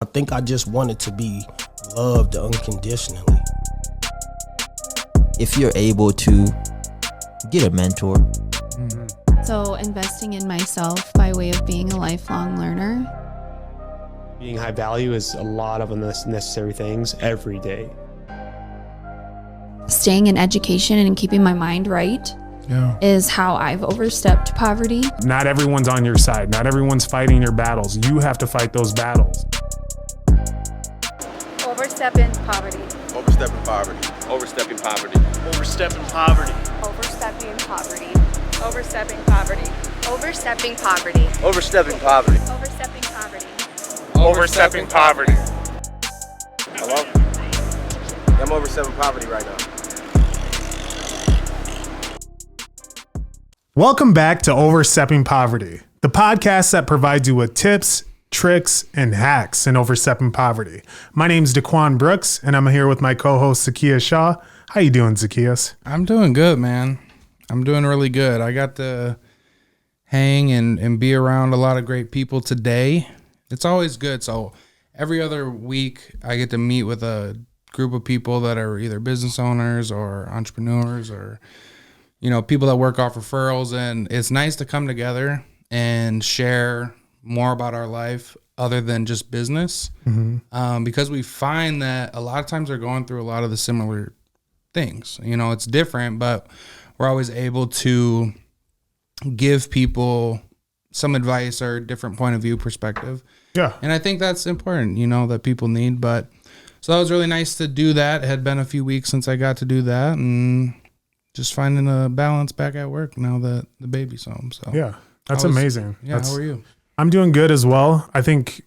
I think I just wanted to be loved unconditionally. If you're able to get a mentor. So investing in myself by way of being a lifelong learner. Being high value is a lot of unnecessary things every day. Staying in education and keeping my mind right is how I've overstepped poverty. Not everyone's on your side. Not everyone's fighting your battles. You have to fight those battles. Overstepping poverty. Overstepping poverty. Overstepping poverty. Overstepping poverty. Overstepping poverty. Overstepping poverty. Overstepping poverty. Overstepping poverty. Overstepping poverty. Overstepping poverty. Hello? I'm overstepping poverty right now. Welcome back to Overstepping Poverty, the podcast that provides you with tips, tricks, and hacks in overstepping poverty. My name's Daquan Brooks, and I'm here with my co-host Zacchaeus Shaw. How you doing, Zacchaeus? I'm doing good, man. I'm doing really good. I got to hang and be around a lot of great people today. It's always good. So every other week, I get to meet with a group of people that are either business owners or entrepreneurs or, you know, people that work off referrals. And it's nice to come together and share more about our life other than just business. Because we find that a lot of times they're going through a lot of the similar things. You know, it's different, but we're always able to give people some advice or different point of view perspective. Yeah. And I think that's important, you know, that people need. But so that was really nice to do that. It had been a few weeks since I got to do that, and just finding a balance back at work now that the baby's home. So Yeah, that's amazing. Yeah, how are you? I'm doing good as well. I think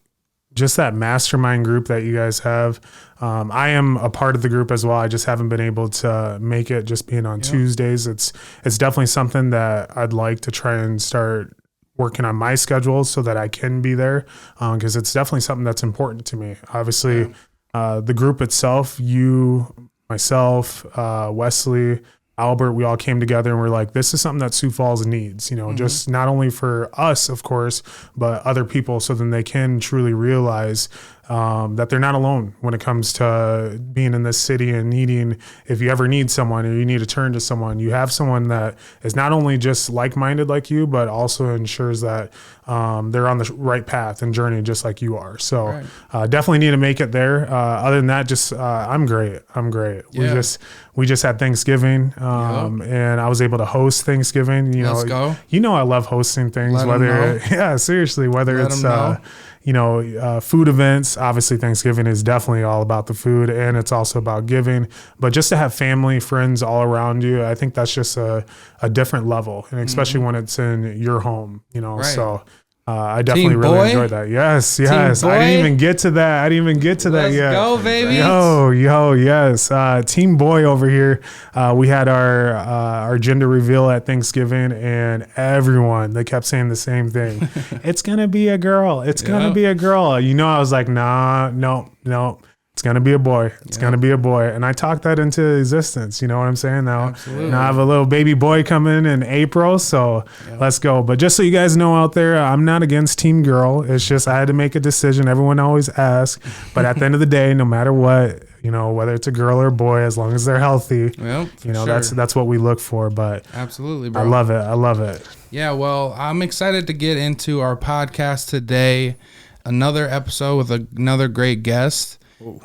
just that mastermind group that you guys have, I am a part of the group as well. I just haven't been able to make it, just being on Tuesdays. It's definitely something that I'd like to try and start working on my schedule so that I can be there, because it's definitely something that's important to me. Obviously, the group itself, you, myself, Wesley, Albert, we all came together and we're like, this is something that Sioux Falls needs, you know, just not only for us, of course, but other people, so then they can truly realize that they're not alone when it comes to being in this city and needing, if you ever need someone or you need to turn to someone, you have someone that is not only just like-minded like you, but also ensures that they're on the right path and journey just like you are. So definitely need to make it there. Other than that, just I'm great. Yeah. We just had Thanksgiving, and I was able to host Thanksgiving. Let's go. You know, I love hosting things, seriously, whether Let it's food events. Obviously, Thanksgiving is definitely all about the food, and it's also about giving. But just to have family, friends all around you, I think that's just a different level, and especially when it's in your home, you know. Right. So I definitely really enjoyed that. Yes. I didn't even get to that. That yet. Let's go, baby. Yo, yes. Team Boy over here. We had our gender reveal at Thanksgiving, and they kept saying the same thing. It's gonna be a girl. It's gonna be a girl. You know, I was like, no. It's going to be a boy. It's going to be a boy. And I talked that into existence. You know what I'm saying? Now I have a little baby boy coming in April. So let's go. But just so you guys know out there, I'm not against Team Girl. It's just I had to make a decision. Everyone always asks. But at the end of the day, no matter what, you know, whether it's a girl or a boy, as long as they're healthy, that's what we look for. But absolutely, bro. I love it. Yeah, well, I'm excited to get into our podcast today. Another episode with another great guest.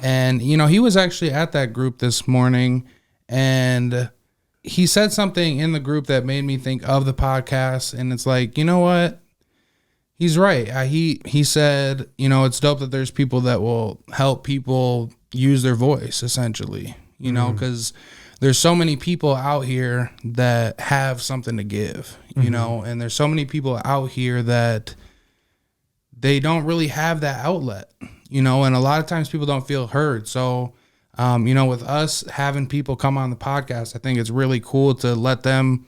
And, you know, he was actually at that group this morning, and he said something in the group that made me think of the podcast. And it's like, you know what? He's right. He said, you know, it's dope that there's people that will help people use their voice, essentially, you know, because there's so many people out here that have something to give, you know, and there's so many people out here that they don't really have that outlet. You know, and a lot of times people don't feel heard. So, you know, with us having people come on the podcast, I think it's really cool to let them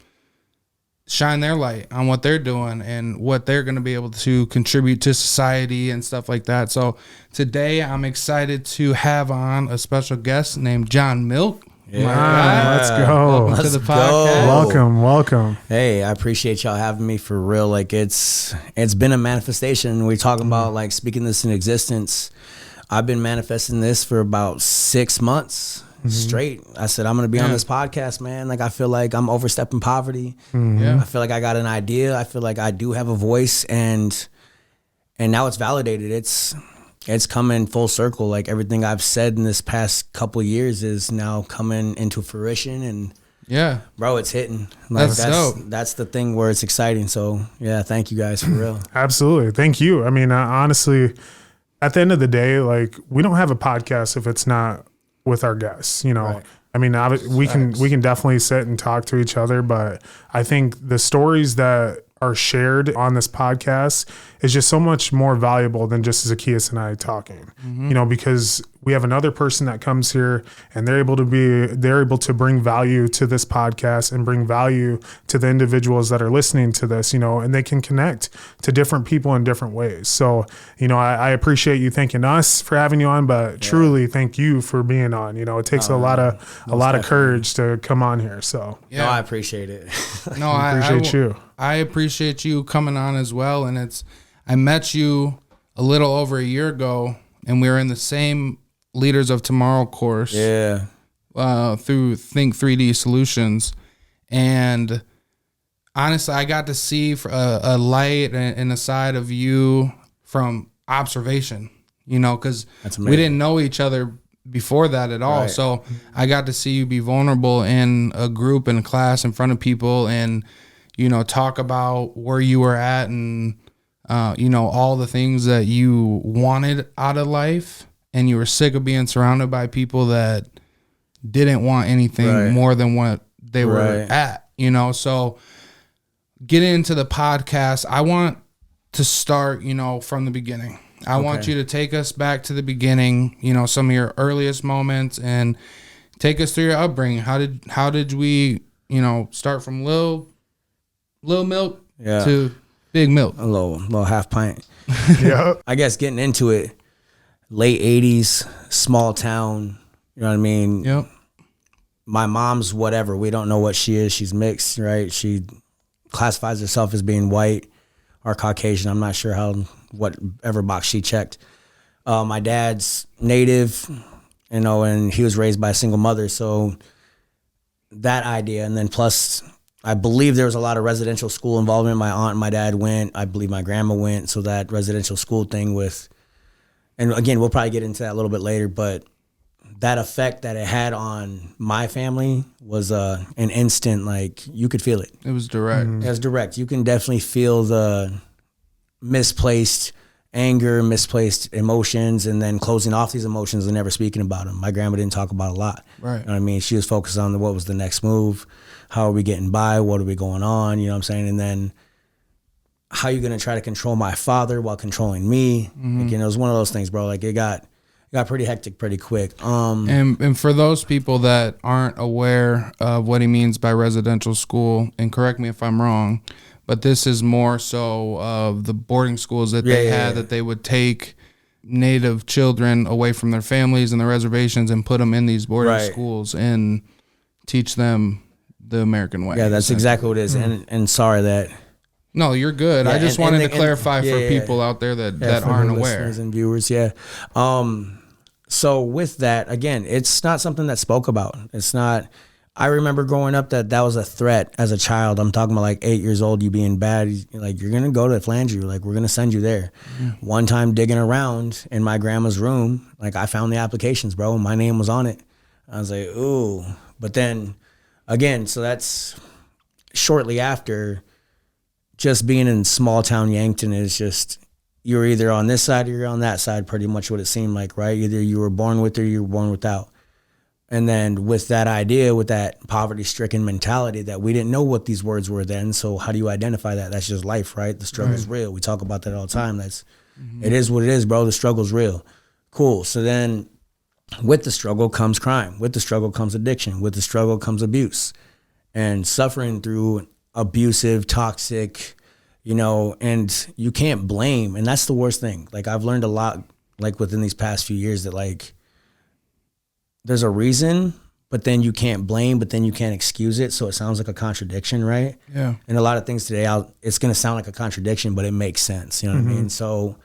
shine their light on what they're doing and what they're going to be able to contribute to society and stuff like that. So today I'm excited to have on a special guest named John Milk. Yeah, let's go. Welcome to the podcast. Welcome. Hey, I appreciate y'all having me for real. Like it's been a manifestation. We're talking about like speaking this in existence. I've been manifesting this for about 6 months straight. I said, I'm going to be on this podcast, man. Like, I feel like I'm overstepping poverty. I feel like I got an idea. I feel like I do have a voice, and now it's validated. It's coming full circle. Like, everything I've said in this past couple of years is now coming into fruition, and bro, it's hitting. Like, that's dope. That's the thing where it's exciting. So yeah, thank you guys for real. Absolutely. Thank you. I mean, honestly, at the end of the day, like, we don't have a podcast if it's not with our guests, you know. Right. I mean, we can definitely sit and talk to each other, but I think the stories that are shared on this podcast is just so much more valuable than just Zacchaeus and I talking, you know, because we have another person that comes here and they're able to bring value to this podcast and bring value to the individuals that are listening to this, you know, and they can connect to different people in different ways. So, you know, I appreciate you thanking us for having you on, but truly thank you for being on. You know, it takes a lot of courage to come on here. So no, I appreciate it. No, I appreciate you. I appreciate you coming on as well. And I met you a little over a year ago, and we were in the same Leaders of Tomorrow course. Yeah. Through Think 3D Solutions. And honestly, I got to see a light and a side of you from observation, you know, because we didn't know each other before that at all. Right. So I got to see you be vulnerable in a group, in a class, in front of people, and, you know, talk about where you were at and, you know, all the things that you wanted out of life, and you were sick of being surrounded by people that didn't want anything more than what they were at, you know. So getting into the podcast, I want to start, you know, from the beginning. I want you to take us back to the beginning, you know, some of your earliest moments, and take us through your upbringing. How did we, you know, start from little milk to big milk? A little half pint. Yeah. I guess getting into it, late 80s, small town, you know what I mean? Yep. My mom's whatever. We don't know what she is. She's mixed, right? She classifies herself as being white or Caucasian. I'm not sure whatever box she checked. My dad's native, you know, and he was raised by a single mother. So that idea, and then plus, I believe there was a lot of residential school involvement. My aunt and my dad went. I believe my grandma went. So that residential school thing and again, we'll probably get into that a little bit later, but that effect that it had on my family was an instant, like, you could feel it. It was direct. It was direct. You can definitely feel the misplaced anger, misplaced emotions, and then closing off these emotions and never speaking about them. My grandma didn't talk about a lot. Right. You know what I mean? She was focused on what was the next move, how are we getting by, what are we going on, you know what I'm saying? And then how you going to try to control my father while controlling me? Again, it was one of those things, bro. Like, it got pretty hectic pretty quick. And for those people that aren't aware of what he means by residential school, and correct me if I'm wrong, but this is more so of the boarding schools that they had, that they would take Native children away from their families and the reservations and put them in these boarding schools and teach them the American way. Yeah, that's exactly what it is. And sorry that... No, you're good. I just wanted to clarify for people out there that aren't aware. Listeners and viewers, so with that, again, it's not something that's spoke about. It's not... I remember growing up that was a threat as a child. I'm talking about like 8 years old, you being bad. Like, you're going to go to Flandreau. Like, we're going to send you there. One time digging around in my grandma's room, like, I found the applications, bro, and my name was on it. I was like, ooh. But then, again, so that's shortly after... Just being in small town Yankton is just, you're either on this side or you're on that side, pretty much what it seemed like, right? Either you were born with or you were born without. And then with that idea, with that poverty-stricken mentality that we didn't know what these words were then, so how do you identify that? That's just life, right? The struggle's real. We talk about that all the time. It is what it is, bro. The struggle's real. Cool. So then with the struggle comes crime. With the struggle comes addiction. With the struggle comes abuse. And suffering through abusive, toxic, you know, and you can't blame. And that's the worst thing. Like, I've learned a lot, like, within these past few years that, like, there's a reason, but then you can't blame, but then you can't excuse it. So it sounds like a contradiction, right? Yeah. And a lot of things today, it's going to sound like a contradiction, but it makes sense. You know what I mean? So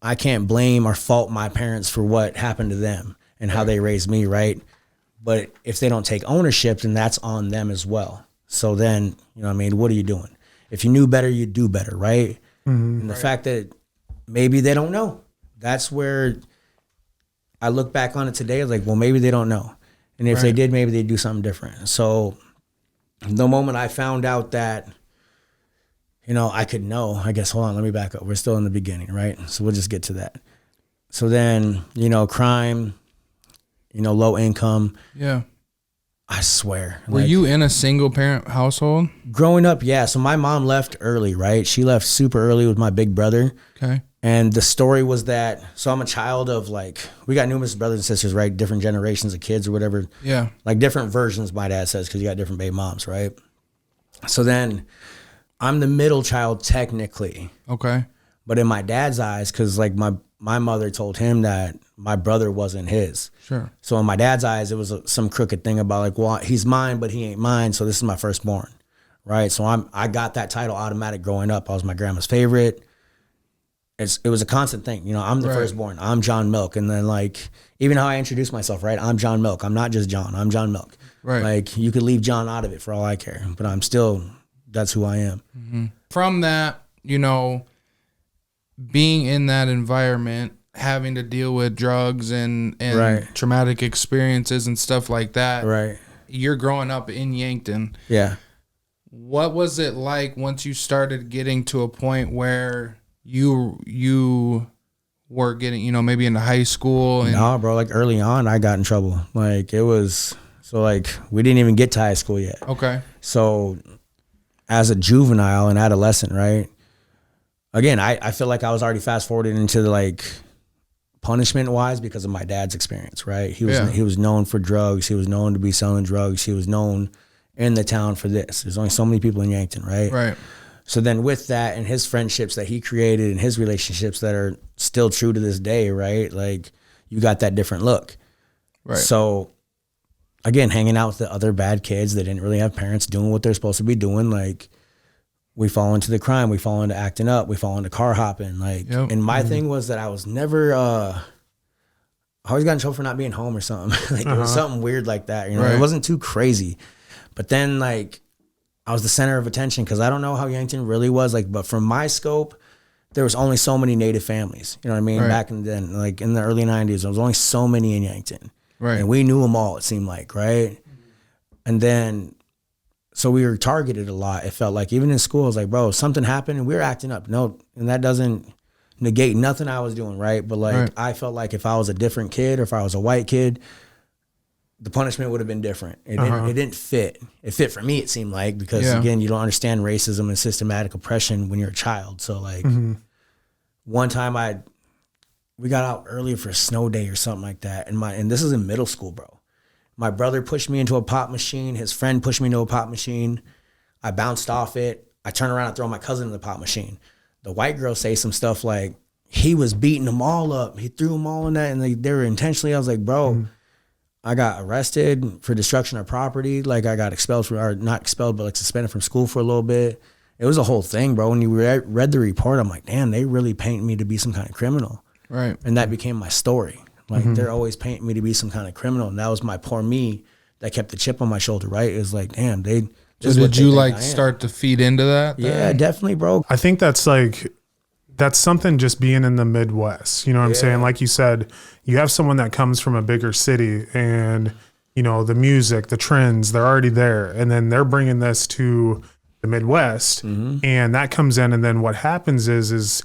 I can't blame or fault my parents for what happened to them and how they raised me, right? But if they don't take ownership, then that's on them as well. So then, you know what I mean, what are you doing? If you knew better, you'd do better, right? And the fact that maybe they don't know, that's where I look back on it today, like, well, maybe they don't know. And if they did, maybe they'd do something different. So the moment I found out that, you know, I could know, I guess, hold on, let me back up. We're still in the beginning, right? So we'll just get to that. So then, you know, crime, you know, low income. Yeah. I swear. Were you in a single parent household? Growing up, yeah. So my mom left early, right? She left super early with my big brother. Okay. And the story was that, so I'm a child of like, we got numerous brothers and sisters, right? Different generations of kids or whatever. Yeah. Like different versions, my dad says, because you got different baby moms, right? So then I'm the middle child technically. Okay. But in my dad's eyes, because like my mother told him that my brother wasn't his. Sure. So in my dad's eyes, it was some crooked thing about like, well, he's mine, but he ain't mine. So this is my firstborn, right? So I got that title automatic growing up. I was my grandma's favorite. It was a constant thing. You know, I'm the firstborn. I'm John Milk. And then like, even how I introduce myself, right? I'm John Milk. I'm not just John. I'm John Milk. Right. Like you could leave John out of it for all I care, but I'm still, that's who I am. Mm-hmm. From that, you know, being in that environment, having to deal with drugs and traumatic experiences and stuff like that. Right. You're growing up in Yankton. Yeah. What was it like once you started getting to a point where you were getting, you know, maybe into high school? And no, bro, like early on, I got in trouble. Like it was, so like we didn't even get to high school yet. Okay. So as a juvenile and adolescent, right? Again, I feel like I was already fast forwarded into the like punishment wise because of my dad's experience, right? He was known for drugs. He was known to be selling drugs. He was known in the town for this. There's only so many people in Yankton, right? Right. So then with that and his friendships that he created and his relationships that are still true to this day, right? Like you got that different look. Right. So again, hanging out with the other bad kids that didn't really have parents doing what they're supposed to be doing, like we fall into the crime, we fall into acting up, we fall into car hopping. Like, and my thing was that I was never, I always got in trouble for not being home or something. Like it was something weird like that. You know, it wasn't too crazy. But then like I was the center of attention because I don't know how Yankton really was like, but from my scope, there was only so many Native families. You know what I mean? Back in then, like in the early 90s, there was only so many in Yankton. Right. And we knew them all, it seemed like, right? And then, so we were targeted a lot. It felt like even in school, it was like, bro, something happened and we were acting up. No, and that doesn't negate nothing I was doing, right? But like, I felt like if I was a different kid or if I was a white kid, the punishment would have been different. It didn't fit. It fit for me, it seemed like, because again, you don't understand racism and systematic oppression when you're a child. So like one time we got out early for a snow day or something like that. And this is in middle school, bro. My brother pushed me into a pop machine. His friend pushed me into a pop machine. I bounced off it. I turned around and throw my cousin in the pop machine. The white girl say some stuff like, he was beating them all up. He threw them all in that. And they were intentionally, I was like, bro, I got arrested for destruction of property. Like I got expelled or not expelled, but like suspended from school for a little bit. It was a whole thing, bro. When you read the report, I'm like, damn, they really paint me to be some kind of criminal. Right. And that became my story. Like they're always painting me to be some kind of criminal. And that was my poor me that kept the chip on my shoulder, right? It was like, damn, so did you like start to feed into that? Yeah, definitely, bro. I think that's something just being in the Midwest. You know what I'm saying? Like you said, you have someone that comes from a bigger city and, you know, the music, the trends, they're already there. And then they're bringing this to the Midwest and that comes in. And then what happens is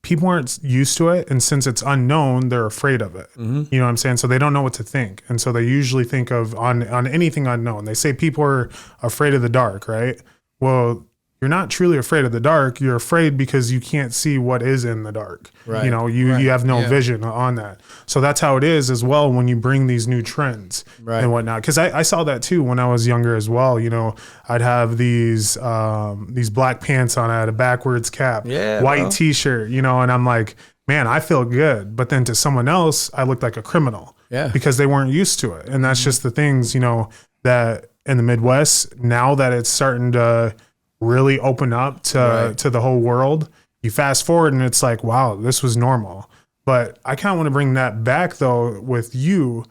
people aren't used to it. And since it's unknown, they're afraid of it. You know what I'm saying? So they don't know what to think. And so they usually think of on anything unknown. They say people are afraid of the dark, right? Well, you're not truly afraid of the dark. You're afraid because you can't see what is in the dark. Right. You know, you have no vision on that. So that's how it is as well when you bring these new trends and whatnot. Because I saw that too when I was younger as well. You know, I'd have these black pants on. I had a backwards cap, white T-shirt, you know, and I'm like, man, I feel good. But then to someone else, I looked like a criminal because they weren't used to it. And that's just the things, you know, that in the Midwest, now that it's starting to really open up to the whole world, you fast forward and it's like, wow, this was normal. But I kind of want to bring that back though with you.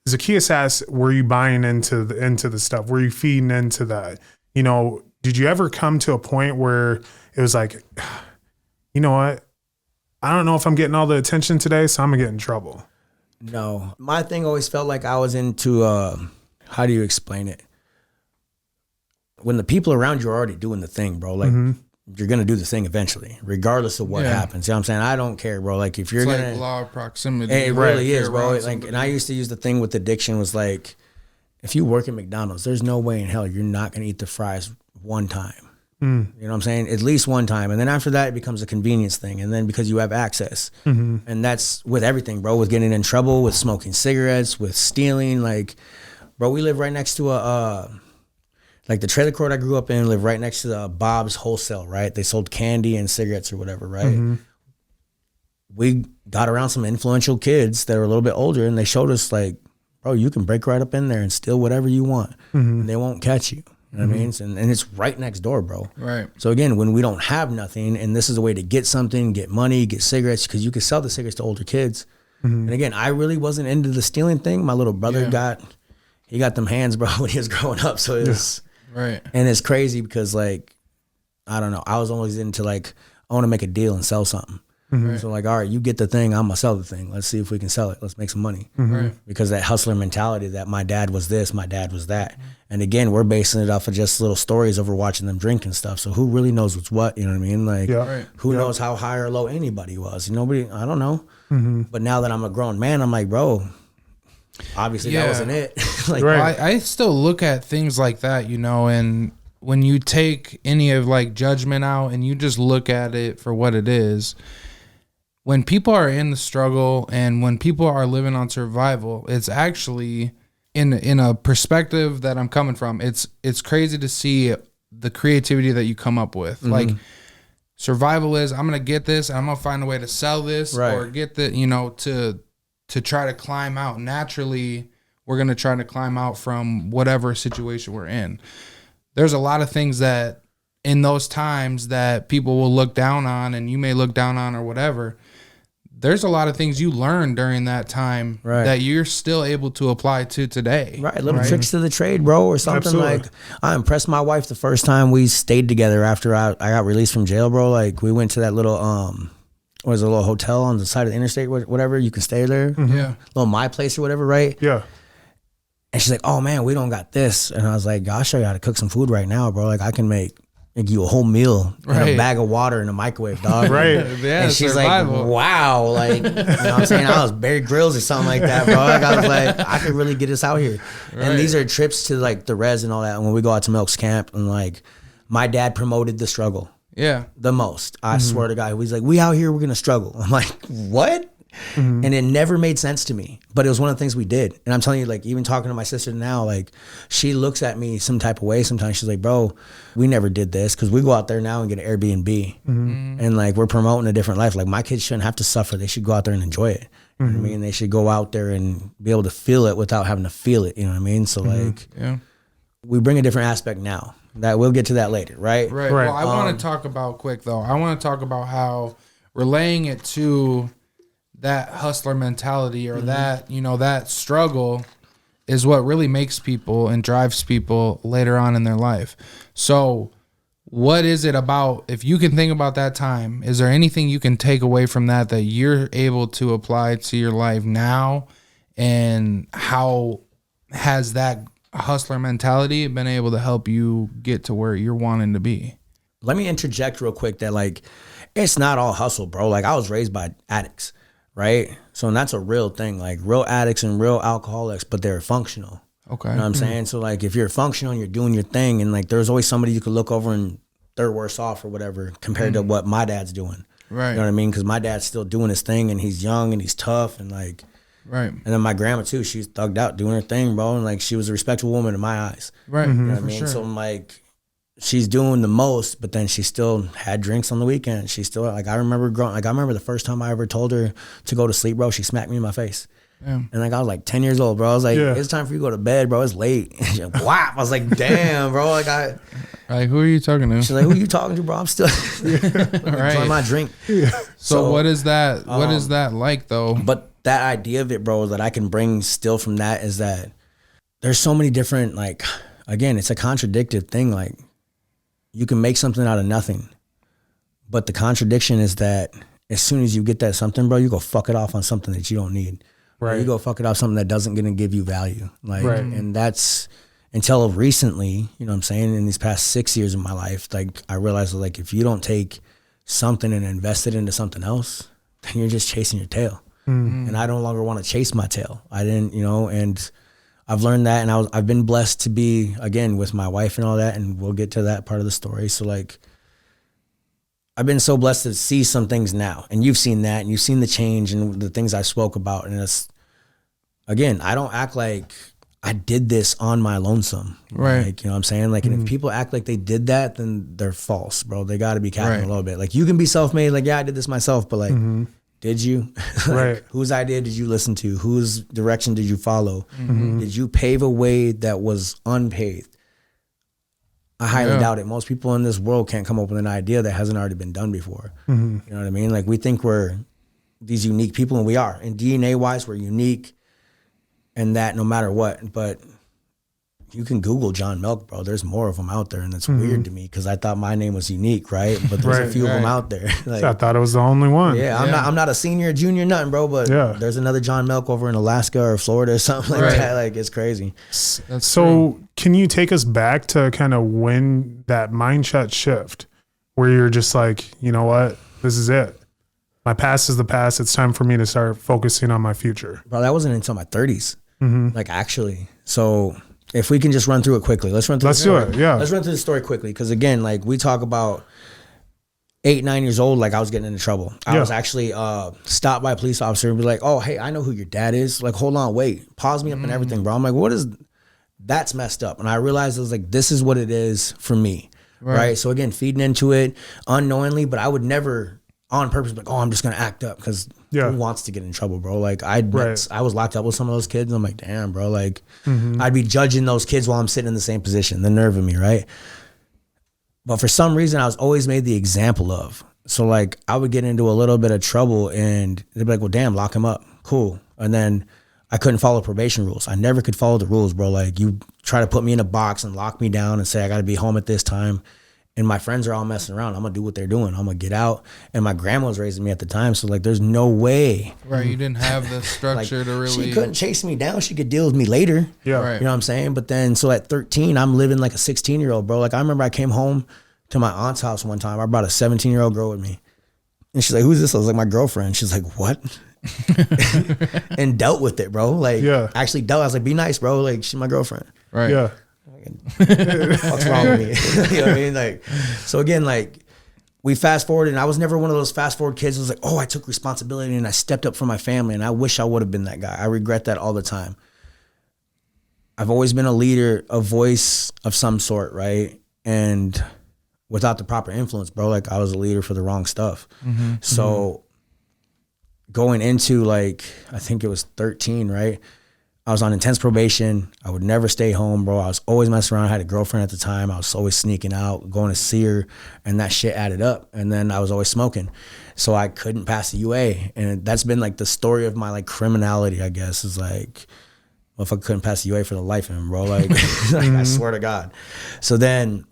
Zacchaeus asked, were you buying into the stuff? Were you feeding into that? You know, did you ever come to a point where it was like, you know what? I don't know if I'm getting all the attention today, so I'm gonna get in trouble. No, my thing always felt like I was into, how do you explain it? When the people around you are already doing the thing, bro, like you're going to do the thing eventually, regardless of what happens. You know what I'm saying? I don't care, bro. Like if you're going to. Like law of proximity. It really is, bro. Like, and I used to use the thing with addiction was like, if you work at McDonald's, there's no way in hell you're not going to eat the fries one time. You know what I'm saying? At least one time. And then after that, it becomes a convenience thing. And then because you have access. And that's with everything, bro, with getting in trouble, with smoking cigarettes, with stealing. Like, bro, we live right next to like the trailer court I grew up in lived right next to the Bob's Wholesale, right? They sold candy and cigarettes or whatever, right? We got around some influential kids that were a little bit older and they showed us like, bro, you can break right up in there and steal whatever you want. And they won't catch you. You know what I mean? And it's right next door, bro. Right. So again, when we don't have nothing and this is a way to get something, get money, get cigarettes, because you can sell the cigarettes to older kids. And again, I really wasn't into the stealing thing. My little brother got them hands, bro, when he was growing up. So it's right. And it's crazy because like, I don't know, I was always into like, I want to make a deal and sell something. So like, all right, you get the thing, I'm gonna sell the thing. Let's see if we can sell it. Let's make some money. Because that hustler mentality that my dad was this, my dad was that. And again, we're basing it off of just little stories over watching them drink and stuff. So who really knows what's what? You know what I mean? Like, who knows how high or low anybody was? Nobody, I don't know. But now that I'm a grown man, I'm like, bro, obviously that wasn't it. Like, well, I still look at things like that, you know, and when you take any of like judgment out and you just look at it for what it is, when people are in the struggle and when people are living on survival, it's actually in a perspective that I'm coming from. It's crazy to see the creativity that you come up with. Like survival is, I'm going to get this and I'm going to find a way to sell this or get the, you know, to try to climb out. Naturally, we're going to try to climb out from whatever situation we're in. There's a lot of things that in those times that people will look down on and you may look down on or whatever. There's a lot of things you learn during that time that you're still able to apply to today. Little tricks to the trade, bro, or something. Absolutely. Like I impressed my wife the first time we stayed together after I got released from jail, bro. Like we went to that little was a little hotel on the side of the interstate, whatever. You can stay there. Little My Place or whatever, right? Yeah. And she's like, oh man, we don't got this. And I was like, I'll show you how to cook some food right now, bro. Like I can make you a whole meal and a bag of water in a microwave, dog. And she's survival. Like, wow. Like, you know what I'm saying? I was Bear Grylls or something like that, bro. Like, I was like, I could really get us out here. And these are trips to like the res and all that. And when we go out to Milk's camp and like my dad promoted the struggle. The most. I swear to God. He's like, we out here, we're going to struggle. I'm like, what? And it never made sense to me, but it was one of the things we did. And I'm telling you, like, even talking to my sister now, like, she looks at me some type of way sometimes. She's like, bro, we never did this, because we go out there now and get an Airbnb and like we're promoting a different life. Like my kids shouldn't have to suffer. They should go out there and enjoy it. You know what I mean? They should go out there and be able to feel it without having to feel it. You know what I mean? So like we bring a different aspect now. That we'll get to that later, right? Well, I want to talk about quick though. I want to talk about how relaying it to that hustler mentality or that, you know, that struggle is what really makes people and drives people later on in their life. So what is it about, if you can think about that time, is there anything you can take away from that you're able to apply to your life now? And how has that hustler mentality been able to help you get to where you're wanting to be? Let me interject real quick that like, it's not all hustle, bro. Like I was raised by addicts. Right? So and that's a real thing, like real addicts and real alcoholics, but they're functional. Okay. You know what I'm saying? So like if you're functional and you're doing your thing and like there's always somebody you could look over and they're worse off or whatever compared to what my dad's doing. Right. You know what I mean? Because my dad's still doing his thing and he's young and he's tough and like and then my grandma too, she's thugged out doing her thing, bro. And like she was a respectable woman in my eyes. Right. You know what I mean? So I'm like, she's doing the most, but then she still had drinks on the weekend. She still, like, I remember the first time I ever told her to go to sleep, bro, she smacked me in my face. Yeah. And like I was like 10 years old, bro. I was like, Yeah. it's time for you to go to bed, bro. It's late. Whap. I was like, damn, bro. Like Like, who are you talking to? she's like, who you talking to, bro? I'm still Right. enjoying my drink. So what is that? What is that like though? But that idea of it, bro, that I can bring still from that is that there's so many different, like, again, it's a contradicted thing. Like, you can make something out of nothing. But the contradiction is that as soon as you get that something, bro, you go fuck it off on something that you don't need. Right. Or you go fuck it off something that doesn't gonna give you value. Like, and that's until recently, you know what I'm saying, in these past 6 years of my life, like I realized like if you don't take something and invest it into something else, then you're just chasing your tail. And I no longer want to chase my tail. I didn't, you know, and I've learned that, and I've been blessed to be, again, with my wife and all that, and we'll get to that part of the story. So like, I've been so blessed to see some things now, and you've seen that, and you've seen the change and the things I spoke about. And it's, again, I don't act like I did this on my lonesome. Right. Like, you know what I'm saying? Like, and if people act like they did that, then they're false, bro. They got to be capping a little bit. Like, you can be self-made. Like, yeah, I did this myself, but like, did you? Like, whose idea did you listen to? Whose direction did you follow? Did you pave a way that was unpaved? I highly doubt it. Most people in this world can't come up with an idea that hasn't already been done before. You know what I mean? Like, we think we're these unique people, and we are. And DNA-wise, we're unique, and that no matter what. But you can Google John Milk, bro. There's more of them out there, and it's weird to me because I thought my name was unique, right? But there's a few of them out there. Like, I thought it was the only one. Yeah, I'm not a senior, junior, nothing, bro. But there's another John Milk over in Alaska or Florida or something like that. Like, it's crazy. That's So can you take us back to kind of when that mindset shift where you're just like, you know what, this is it. My past is the past. It's time for me to start focusing on my future. Bro, that wasn't until my 30s. Like, actually. So if we can just run through it quickly. Let's run through Let's do it. Yeah. Let's run through the story quickly. Because again, like, we talk about 8, 9 years old, like I was getting into trouble. I was actually stopped by a police officer and be like, oh, hey, I know who your dad is. Like, hold on, wait. Pause me up and everything, bro. I'm like, what is, that's messed up. And I realized it was like, this is what it is for me. Right. So again, feeding into it unknowingly, but I would never on purpose be like, oh, I'm just going to act up, because who wants to get in trouble, bro? Like, I was locked up with some of those kids. And I'm like, damn, bro. Like, I'd be judging those kids while I'm sitting in the same position. The nerve of me, right? But for some reason, I was always made the example of. So like, I would get into a little bit of trouble and they'd be like, well, damn, lock him up. Cool. And then I couldn't follow probation rules. I never could follow the rules, bro. Like, you try to put me in a box and lock me down and say I got to be home at this time. And my friends are all messing around. I'm going to do what they're doing. I'm going to get out. And my grandma was raising me at the time. So like, there's no way. Right. You didn't have the structure like, to really. She couldn't chase me down. She could deal with me later. Yeah. Right. You know what I'm saying? But then, so at 13, I'm living like a 16-year-old, bro. Like, I remember I came home to my aunt's house one time. I brought a 17-year-old girl with me. And she's like, who's this? I was like, my girlfriend. She's like, what? And dealt with it, bro. Like, actually dealt. I was like, be nice, bro. Like, she's my girlfriend. Right. Yeah. What's wrong with me? You know what I mean? Like, so again, like, we fast forward, and I was never one of those fast forward kids who was like, oh, I took responsibility and I stepped up for my family, and I wish I would have been that guy. I regret that all the time. I've always been a leader, a voice of some sort, right? And without the proper influence, bro, like, I was a leader for the wrong stuff. So going into, like, I think it was 13, right? I was on intense probation. I would never stay home, bro. I was always messing around. I had a girlfriend at the time. I was always sneaking out, going to see her, and that shit added up. And then I was always smoking. So I couldn't pass the UA. And that's been like the story of my like criminality, I guess, is like, well, if I couldn't pass the UA for the life of him, bro, like, like I swear to God. So then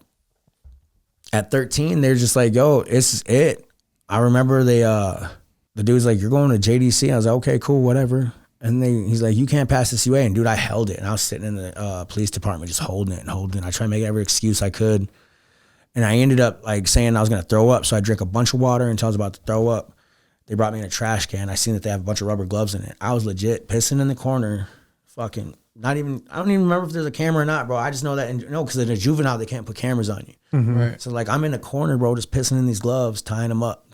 at 13, they're just like, yo, it's it. I remember the dude's like, you're going to JDC. I was like, okay, cool, whatever. And he's like, you can't pass this UA. And dude, I held it. And I was sitting in the police department just holding it. I tried to make every excuse I could. And I ended up like saying I was going to throw up. So I drank a bunch of water until I was about to throw up. They brought me in a trash can. I seen that they have a bunch of rubber gloves in it. I was legit pissing in the corner, fucking I don't even remember if there's a camera or not, bro. I just know that, because in a juvenile, they can't put cameras on you. Right. So like, I'm in the corner, bro, just pissing in these gloves, tying them up.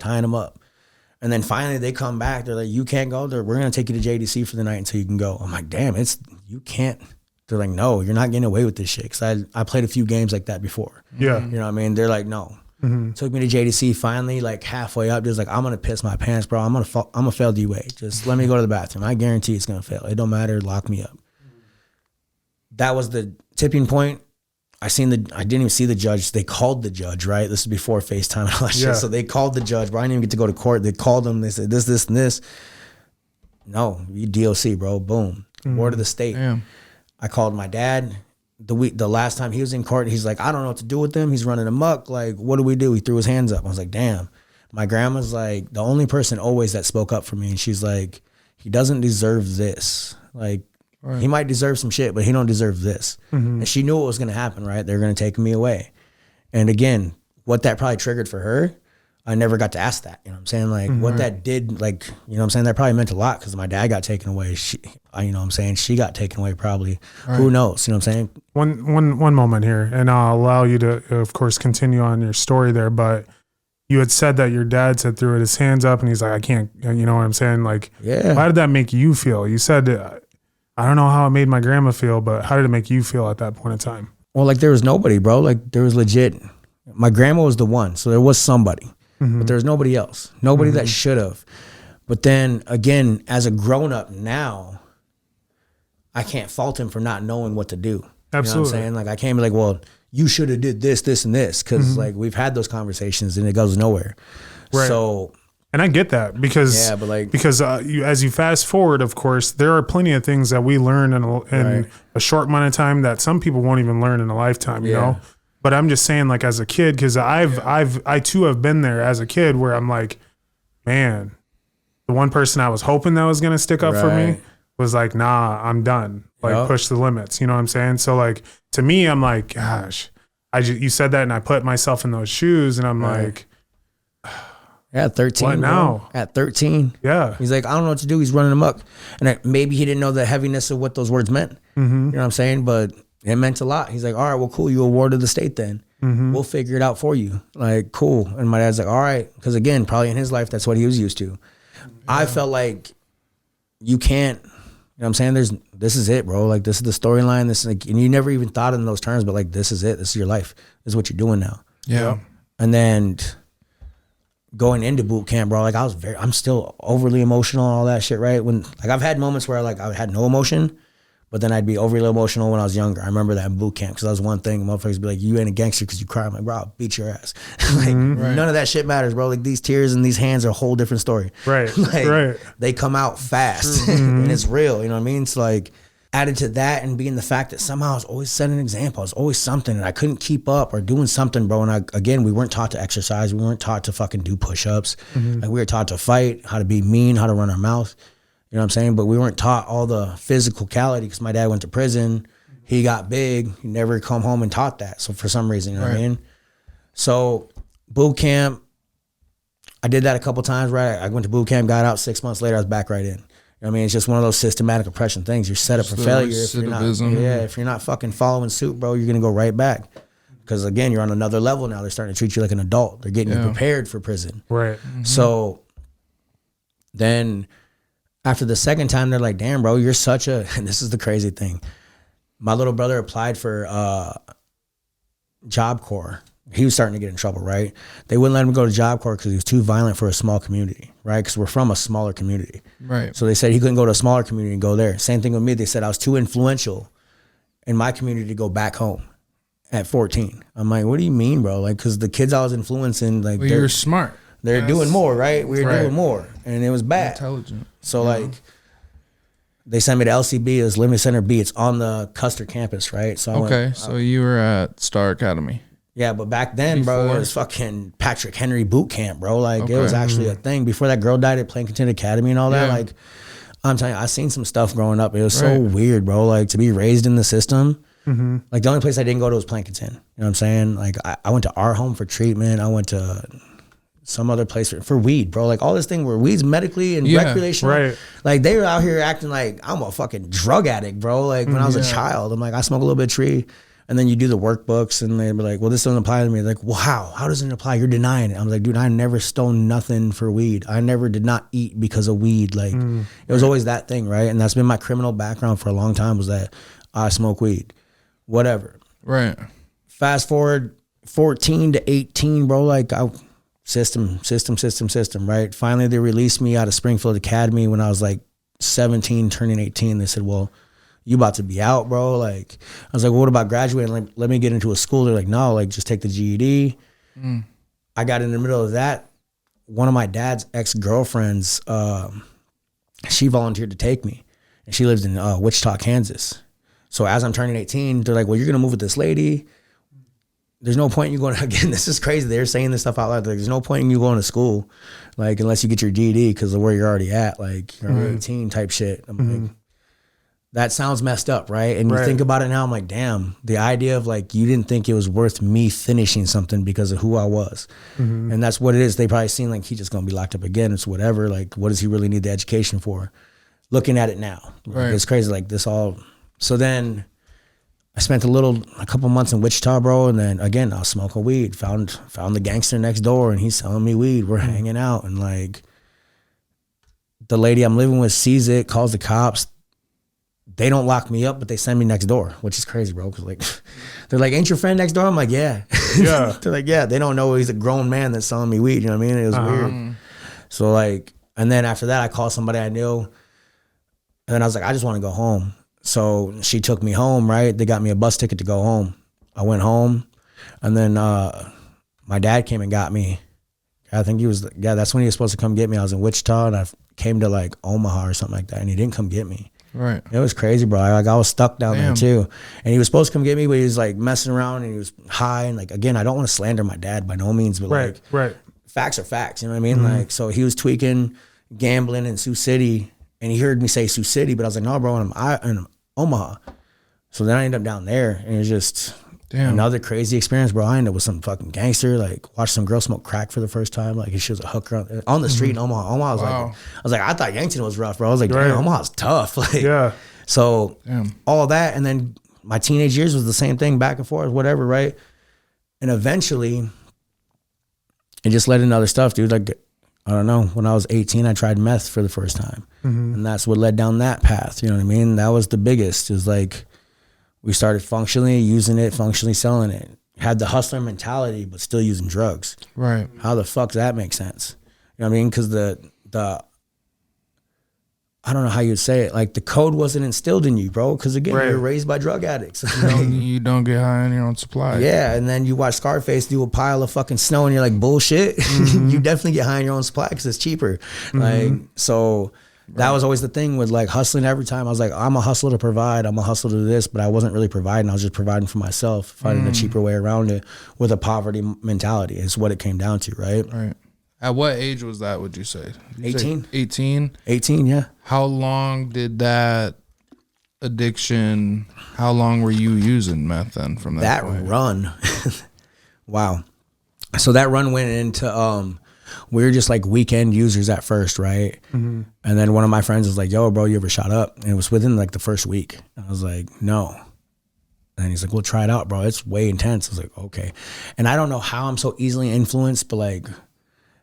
And then finally they come back. They're like, you can't go there. We're going to take you to JDC for the night until you can go. I'm like, damn, you can't. They're like, no, you're not getting away with this shit. Because I played a few games like that before. Yeah. You know what I mean? They're like, no. Took me to JDC. Finally, like halfway up, just like, I'm gonna piss my pants, bro. I'm gonna fail DUA. Just let me go to the bathroom. I guarantee it's gonna fail. It don't matter. Lock me up. That was the tipping point. I didn't even see the judge. They called the judge, right? This is before FaceTime and all that shit. So they called the judge, bro. I didn't even get to go to court. They called him. They said this, and this. No, you DOC, bro. Boom. Word of the state. Damn. I called my dad the last time he was in court. He's like, I don't know what to do with him. He's running amok. Like, what do we do? He threw his hands up. I was like, damn. My grandma's like the only person always that spoke up for me. And she's like, he doesn't deserve this. Like, he might deserve some shit, but he don't deserve this. And she knew what was going to happen, right? They're going to take me away. And again, what that probably triggered for her, I never got to ask that. You know what I'm saying? Like what that did, like, you know what I'm saying? That probably meant a lot because my dad got taken away. You know what I'm saying? She got taken away probably. Who knows? You know what I'm saying? One moment here, and I'll allow you to, of course, continue on your story there. But you had said that your dad said threw his hands up, and he's like, I can't. You know what I'm saying? Like, how did that make you feel? You said, I don't know how it made my grandma feel, but how did it make you feel at that point in time? Well, like there was nobody, bro. Like there was legit. My grandma was the one, so there was somebody. But there's nobody else. Nobody that should have. But then again, as a grown up now, I can't fault him for not knowing what to do. Absolutely. You know what I'm saying? Like I can't be like, well, you should have did this, this, and this. Cause like we've had those conversations and it goes nowhere. Right. So, and I get that because as you fast forward, of course, there are plenty of things that we learn in a short amount of time that some people won't even learn in a lifetime, you know? But I'm just saying, like, as a kid, because I too have been there as a kid where I'm like, man, the one person I was hoping that was going to stick up for me was like, nah, I'm done. Like, push the limits. You know what I'm saying? So, like, to me, I'm like, gosh, you said that and I put myself in those shoes and I'm like, at 13. What now? At 13. Yeah. He's like, I don't know what to do. He's running amok. And maybe he didn't know the heaviness of what those words meant. You know what I'm saying? But it meant a lot. He's like, all right, well, cool. You awarded the state then. We'll figure it out for you. Like, cool. And my dad's like, all right. Because again, probably in his life, that's what he was used to. I felt like you can't, you know what I'm saying? This is it, bro. Like, this is the storyline. This is like, and you never even thought in those terms, but like, this is it. This is your life. This is what you're doing now. Yeah. And then going into boot camp, bro, like I'm still overly emotional and all that shit, right? When, like, I've had moments where like I had no emotion, but then I'd be overly emotional when I was younger. I remember that in boot camp because that was one thing. Motherfuckers be like, you ain't a gangster because you cry. I'm like, bro, I'll beat your ass. Like, none of that shit matters, bro. Like, these tears and these hands are a whole different story. Right, like, they come out fast and it's real. You know what I mean? It's like, added to that and being the fact that somehow I was always setting an example. I was always something and I couldn't keep up or doing something, bro. And again, we weren't taught to exercise. We weren't taught to fucking do push-ups. Like, we were taught to fight, how to be mean, how to run our mouth. You know what I'm saying? But we weren't taught all the physicality because my dad went to prison. He got big. He never come home and taught that. So for some reason, you know what I mean? So boot camp, I did that a couple times, right? I went to boot camp, got out 6 months later, I was back right in. You know what I mean? It's just one of those systematic oppression things. You're set up for failure. If you're not fucking following suit, bro, you're going to go right back. Because again, you're on another level now. They're starting to treat you like an adult. They're getting you prepared for prison. Right. So then after the second time, they're like, damn, bro, you're such a, and this is the crazy thing. My little brother applied for Job Corps. He was starting to get in trouble, right? They wouldn't let him go to Job Corps because he was too violent for a small community, right? Because we're from a smaller community. Right. So they said he couldn't go to a smaller community and go there. Same thing with me. They said I was too influential in my community to go back home at 14. I'm like, what do you mean, bro? Like, because the kids I was influencing, like, well, you're smart. They're doing more, right? We were doing more. And it was bad. Intelligent. So, like, they sent me to LCB. It was Limited Center B. It's on the Custer campus, right? So so you were at Star Academy. Yeah, but back then, bro, it was fucking Patrick Henry boot camp, bro. Like, it was actually a thing. Before that girl died at Plankinton Academy and all that, like, I'm telling you, I seen some stuff growing up. It was so weird, bro. Like, to be raised in the system. Like, the only place I didn't go to was Plankinton. You know what I'm saying? Like, I went to our home for treatment. I went to some other place for weed, bro. Like, all this thing where weed's medically and recreational. Right. Like, they were out here acting like I'm a fucking drug addict, bro. Like, when I was a child, I'm like, I smoke a little bit of tree. And then you do the workbooks and they'd be like, well, this doesn't apply to me. Like, well, how? How doesn't it apply? You're denying it. I was like, dude, I never stole nothing for weed. I never did not eat because of weed. Like, it was always that thing, right? And that's been my criminal background for a long time, was that I smoke weed. Whatever. Right. Fast forward 14 to 18, bro, like system, right? Finally, they released me out of Springfield Academy when I was like 17, turning 18. They said, well, you about to be out, bro. Like, I was like, well, what about graduating? Like, let me get into a school. They're like, no, like, just take the GED. I got in the middle of that. One of my dad's ex-girlfriends, she volunteered to take me. And she lives in Wichita, Kansas. So as I'm turning 18, they're like, well, you're going to move with this lady. There's no point in you going, again, this is crazy. They're saying this stuff out loud. Like, there's no point in you going to school, like, unless you get your GED because of where you're already at, like, you're 18 type shit. I'm like, that sounds messed up, right? And you think about it now, I'm like, damn, the idea of like, you didn't think it was worth me finishing something because of who I was. And that's what it is. They probably seen like, he's just going to be locked up again. It's whatever. Like, what does he really need the education for? Looking at it now, like, it's crazy. Like this all. So then I spent a couple months in Wichita, bro. And then again, I was smoking weed, found the gangster next door and he's selling me weed. We're hanging out and like the lady I'm living with sees it, calls the cops. They don't lock me up, but they send me next door, which is crazy, bro. Cause like, they're like, ain't your friend next door? I'm like, yeah. They're like, yeah. They don't know he's a grown man that's selling me weed. You know what I mean? It was weird. So like, and then after that, I called somebody I knew. And then I was like, I just want to go home. So she took me home, right? They got me a bus ticket to go home. I went home. And then my dad came and got me. I think that's when he was supposed to come get me. I was in Wichita and I came to like Omaha or something like that. And he didn't come get me. Right. It was crazy, bro. I was stuck down there too. And he was supposed to come get me, but he was like messing around and he was high. And like, again, I don't want to slander my dad by no means, but like facts are facts. You know what I mean? Like, so he was tweaking, gambling in Sioux City and he heard me say Sioux City, but I was like, no, bro, I'm in Omaha. So then I ended up down there and it was just another crazy experience, bro. I ended up with some fucking gangster, like watched some girl smoke crack for the first time. Like she was a hooker on the street in Omaha. I was like, I thought Yankton was rough, bro. I was like, damn, Omaha's tough. Like, so all that. And then my teenage years was the same thing, back and forth, whatever. Right. And eventually it just led into other stuff, dude. Like, I don't know. When I was 18, I tried meth for the first time. And that's what led down that path. You know what I mean? That was the biggest. It was like, we started functionally using it, functionally selling it. Had the hustler mentality, but still using drugs. Right. How the fuck does that make sense? You know what I mean? Because the I don't know how you'd say it. Like the code wasn't instilled in you, bro. Because again, you're raised by drug addicts. You don't get high on your own supply. Yeah, and then you watch Scarface do a pile of fucking snow, and you're like, bullshit. You definitely get high on your own supply because it's cheaper. Like so. That was always the thing with like hustling every time. I was like, I'm a hustler to provide. I'm a hustler to this, but I wasn't really providing. I was just providing for myself, finding a cheaper way around it with a poverty mentality is what it came down to, right? Right. At what age was that, would you say? 18. 18? 18, yeah. How long did that addiction, how long were you using meth then from that point? Run? Wow. So that run went into... we were just like weekend users at first, right? And then one of my friends was like, yo, bro, you ever shot up? And it was within like the first week. I was like, no. And he's like, well, try it out, bro. It's way intense. I was like, okay. And I don't know how I'm so easily influenced, but like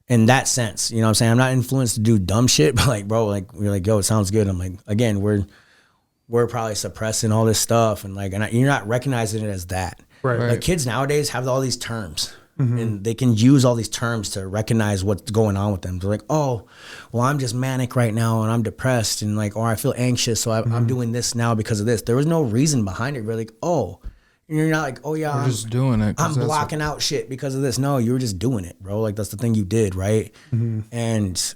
in that sense, you know what I'm saying? I'm not influenced to do dumb shit, but like, bro, like we're like, yo, it sounds good. I'm like, again, we're probably suppressing all this stuff. And like, you're not recognizing it as that. Right. Like kids nowadays have all these terms. And they can use all these terms to recognize what's going on with them. They're like, oh, well, I'm just manic right now and I'm depressed and like, or I feel anxious. So I'm doing this now because of this. There was no reason behind it. We're like, oh, and you're not like, oh yeah, I'm just doing it. I'm blocking out shit because of this. No, you were just doing it, bro. Like that's the thing you did, right? And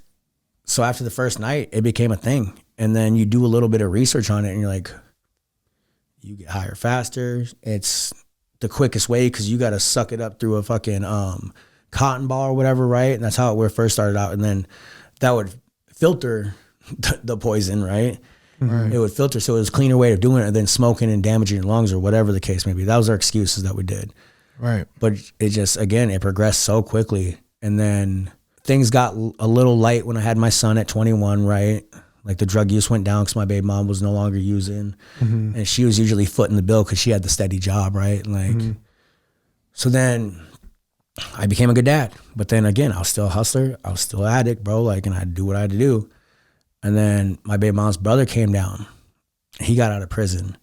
so after the first night, it became a thing. And then you do a little bit of research on it and you're like, you get higher faster. It's the quickest way because you got to suck it up through a fucking cotton ball or whatever, right? And that's how it first started out. And then that would filter the poison, right? It would filter, so it was a cleaner way of doing it than smoking and damaging your lungs or whatever the case may be. That was our excuses that we did. Right. But it just, again, it progressed so quickly. And then things got a little light when I had my son at 21, right? Like the drug use went down because my baby mom was no longer using. And she was usually footing the bill because she had the steady job, right? Like, so then I became a good dad. But then again, I was still a hustler. I was still an addict, bro. Like, and I had to do what I had to do. And then my baby mom's brother came down. He got out of prison.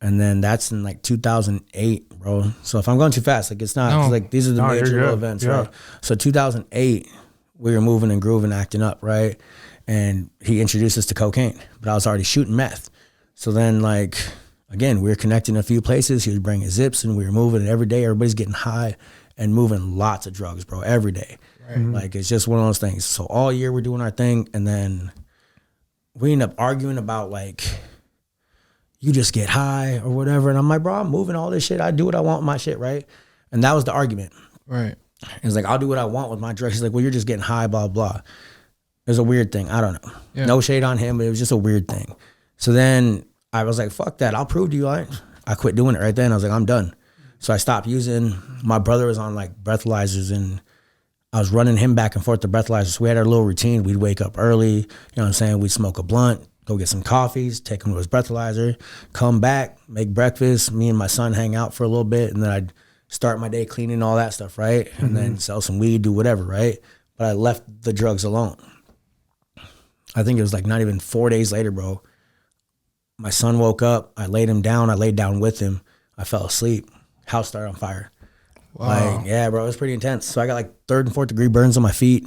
And then that's in like 2008, bro. So if I'm going too fast, like it's not, 'cause, like these are the major little events, right? So 2008, we were moving and grooving, acting up, right? And he introduced us to cocaine, but I was already shooting meth. So then like, again, we were connecting a few places. He was bringing zips and we were moving, and every day everybody's getting high and moving lots of drugs, bro, every day. Right. Like it's just one of those things. So all year we're doing our thing, and then we end up arguing about like, you just get high or whatever. And I'm like, bro, I'm moving all this shit. I do what I want with my shit, right? And that was the argument. Right. He's like, I'll do what I want with my drugs. He's like, well, you're just getting high, blah, blah. It was a weird thing. I don't know. Yeah. No shade on him, but it was just a weird thing. So then I was like, fuck that. I'll prove to you. I quit doing it right then. I was like, I'm done. So I stopped using. My brother was on like breathalyzers, and I was running him back and forth to breathalyzers. So we had our little routine. We'd wake up early. You know what I'm saying? We'd smoke a blunt, go get some coffees, take him to his breathalyzer, come back, make breakfast. Me and my son hang out for a little bit, and then I'd start my day cleaning, all that stuff, right? And then sell some weed, do whatever, right? But I left the drugs alone. I think it was like not even 4 days later, bro. My son woke up. I laid him down. I laid down with him. I fell asleep. House started on fire. Wow. Like, yeah, bro, it was pretty intense. So I got like 3rd and 4th degree burns on my feet.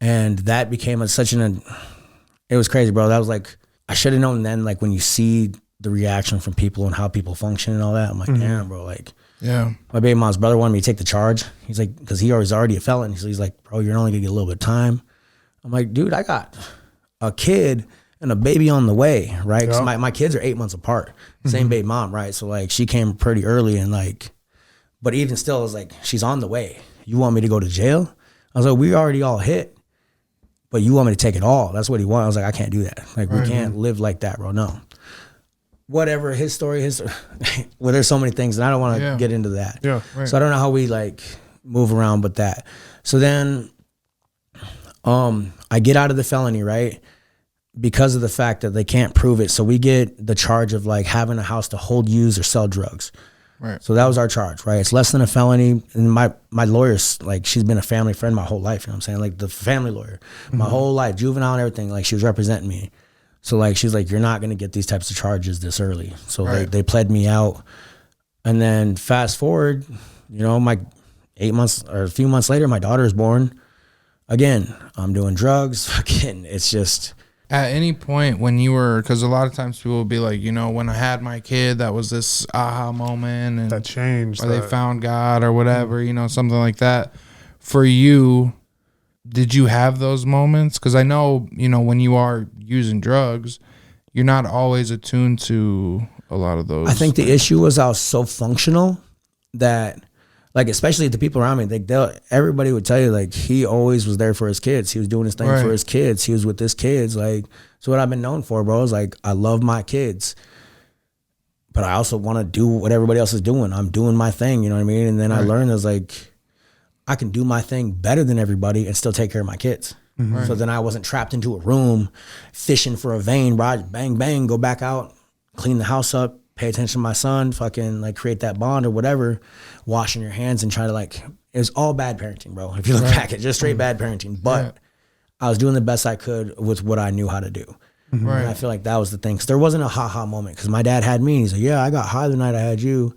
And that became it was crazy, bro. That was like, I should have known then, like when you see the reaction from people and how people function and all that, I'm like, damn, bro, like, yeah. My baby mom's brother wanted me to take the charge. He's like, because he was already a felon. So he's like, bro, you're only gonna get a little bit of time. I'm like, dude, I got a kid and a baby on the way, right? Because my kids are 8 months apart. Same baby mom, right? So like she came pretty early, and like, but even still, it was like, she's on the way. You want me to go to jail? I was like, we already all hit, but you want me to take it all? That's what he wanted. I was like, I can't do that. Like, we can't live like that, bro. No. Whatever, his story. Well, there's so many things, and I don't want to get into that. Yeah. Right. So I don't know how we like move around with that. So then I get out of the felony, right? Because of the fact that they can't prove it. So we get the charge of like having a house to hold, use, or sell drugs. Right. So that was our charge, right? It's less than a felony. And my lawyer's like, she's been a family friend my whole life, you know what I'm saying? Like the family lawyer, my whole life, juvenile and everything, like she was representing me. So like, she's like, you're not going to get these types of charges this early. So they pled me out. And then fast forward, you know, my 8 months or a few months later, my daughter is born. Again, I'm doing drugs. Again, it's just. At any point when you were, because a lot of times people will be like, you know, when I had my kid, that was this aha moment. And that changed. Or they found God or whatever, you know, something like that. For you, did you have those moments? Because I know, you know, when you are using drugs, you're not always attuned to a lot of those. I think the issue was I was so functional that, like, especially the people around me, everybody would tell you, like, he always was there for his kids. He was doing his thing for his kids. He was with his kids. Like, so what I've been known for, bro, is like, I love my kids, but I also want to do what everybody else is doing. I'm doing my thing, you know what I mean? And then I learned, I was like, I can do my thing better than everybody and still take care of my kids. So then I wasn't trapped into a room fishing for a vein, bro. I bang, bang, go back out, clean the house up, pay attention to my son, fucking like create that bond or whatever, washing your hands and trying to like, it was all bad parenting, bro. If you look back, it's just straight bad parenting. But I was doing the best I could with what I knew how to do. And I feel like that was the thing. Because there wasn't a ha-ha moment. Because my dad had me. And he's like, yeah, I got high the night I had you.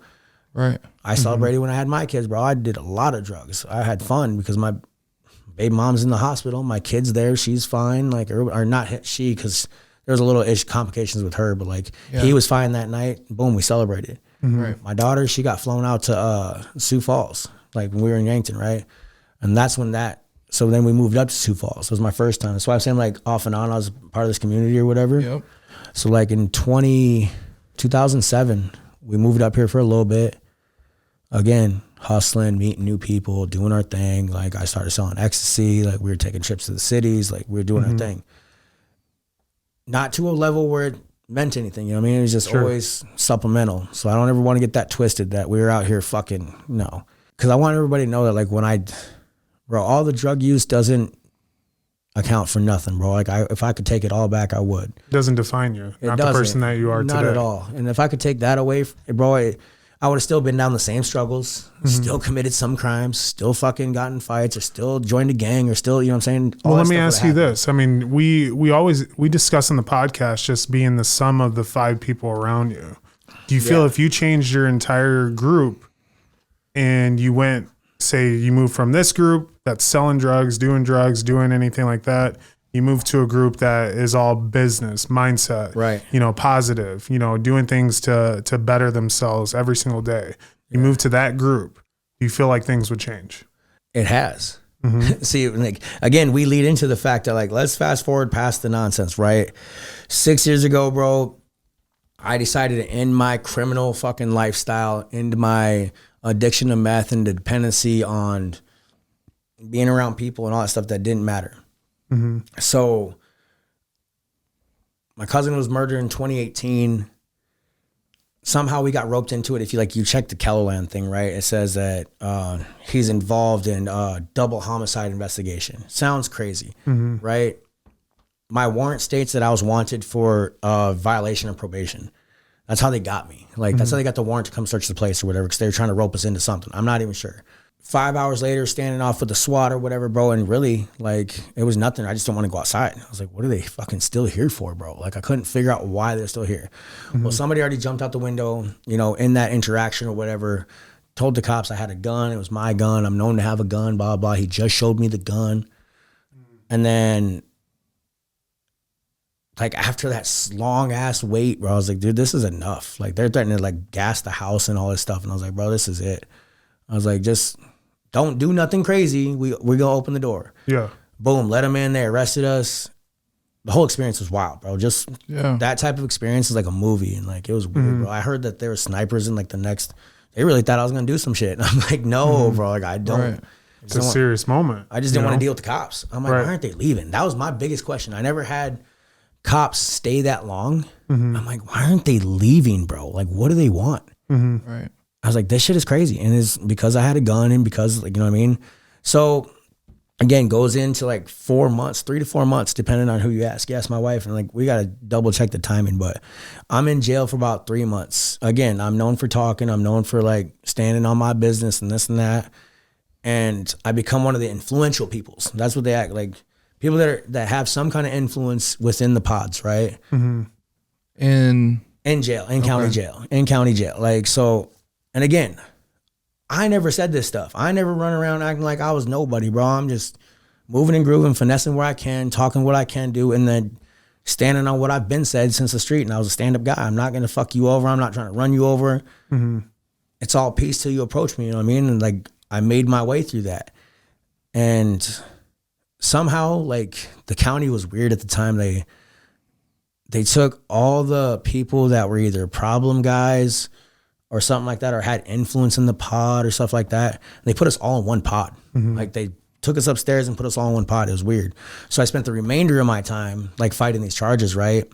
Right. I celebrated when I had my kids, bro. I did a lot of drugs. I had fun because my baby mom's in the hospital. My kid's there. She's fine. Like, or not she, because there was a little complications with her. But like, he was fine that night. Boom, we celebrated. Right. My daughter, she got flown out to Sioux Falls. Like when we were in Yankton, right? And that's when so then we moved up to Sioux Falls. It was my first time. That's why I'm saying like off and on, I was part of this community or whatever. Yep. So like in 2007, we moved up here for a little bit. Again, hustling, meeting new people, doing our thing. Like I started selling ecstasy. Like we were taking trips to the cities. Like we were doing our thing. Not to a level where it meant anything. You know what I mean? It was just always supplemental. So I don't ever want to get that twisted that we were out here fucking, no. Because I want everybody to know that like bro, all the drug use doesn't account for nothing, bro. Like if I could take it all back, I would. It doesn't define you. Not the person that you are today. Not at all. And if I could take that away, bro, I would have still been down the same struggles, still committed some crimes, still fucking gotten fights, or still joined a gang, or still, you know what I'm saying? Well, let me ask you this. I mean, we discuss in the podcast just being the sum of the 5 people around you. Do you feel if you changed your entire group and you went, say you moved from this group that's selling drugs, doing anything like that, you move to a group that is all business mindset, right? Positive, doing things to better themselves every single day. You move to that group, do you feel like things would change? It has. See, like, again, we lead into the fact that, like, let's fast forward past the nonsense, right? 6 years ago, bro, I decided to end my criminal fucking lifestyle, end my addiction to meth and the dependency on being around people and all that stuff that didn't matter. So my cousin was murdered in 2018. Somehow we got roped into it. If you check the Kellerland thing, right? It says that he's involved in double homicide investigation. Sounds crazy, right? My warrant states that I was wanted for violation of probation. That's how they got me. Like, that's how they got the warrant to come search the place or whatever, because they were trying to rope us into something. I'm not even sure. 5 hours later, standing off with the SWAT or whatever, bro, and really, like, it was nothing. I just didn't want to go outside. I was like, what are they fucking still here for, bro? Like, I couldn't figure out why they're still here. Well, somebody already jumped out the window, in that interaction or whatever, told the cops I had a gun. It was my gun. I'm known to have a gun, blah, blah. He just showed me the gun. And then, like, after that long ass wait, bro, I was like, dude, this is enough. Like, they're threatening to, like, gas the house and all this stuff. And I was like, bro, this is it. I was like, just don't do nothing crazy. We're going to open the door. Yeah. Boom, let them in. They arrested us. The whole experience was wild, bro. Just that type of experience is like a movie. And, like, it was weird, bro. I heard that there were snipers in, like, they really thought I was going to do some shit. And I'm like, no, bro. Like, I don't. Right. It's a serious moment. I just didn't want to deal with the cops. I'm like, why aren't they leaving? That was my biggest question. I never had cops stay that long. I'm like, why aren't they leaving, bro? Like, what do they want? Right. I was like, this shit is crazy. And it's because I had a gun and because, like, you know what I mean? So, again, goes into like 4 months, 3 to 4 months, depending on who you ask. You ask my wife, and, like, we got to double check the timing, but I'm in jail for about 3 months. Again, I'm known for talking. I'm known for, like, standing on my business and this and that. And I become one of the influential peoples. That's what they act like. People that have some kind of influence within the pods, right? In jail, in county jail. Like, so, and again, I never said this stuff. I never run around acting like I was nobody, bro. I'm just moving and grooving, finessing where I can, talking what I can do, and then standing on what I've been said since the street. And I was a stand-up guy. I'm not going to fuck you over. I'm not trying to run you over. It's all peace till you approach me, you know what I mean? And, like, I made my way through that. And somehow, like, the county was weird at the time. They took all the people that were either problem guys or something like that, or had influence in the pod or stuff like that. And they put us all in one pod. Like, they took us upstairs and put us all in one pod. It was weird. So I spent the remainder of my time, like, fighting these charges, right?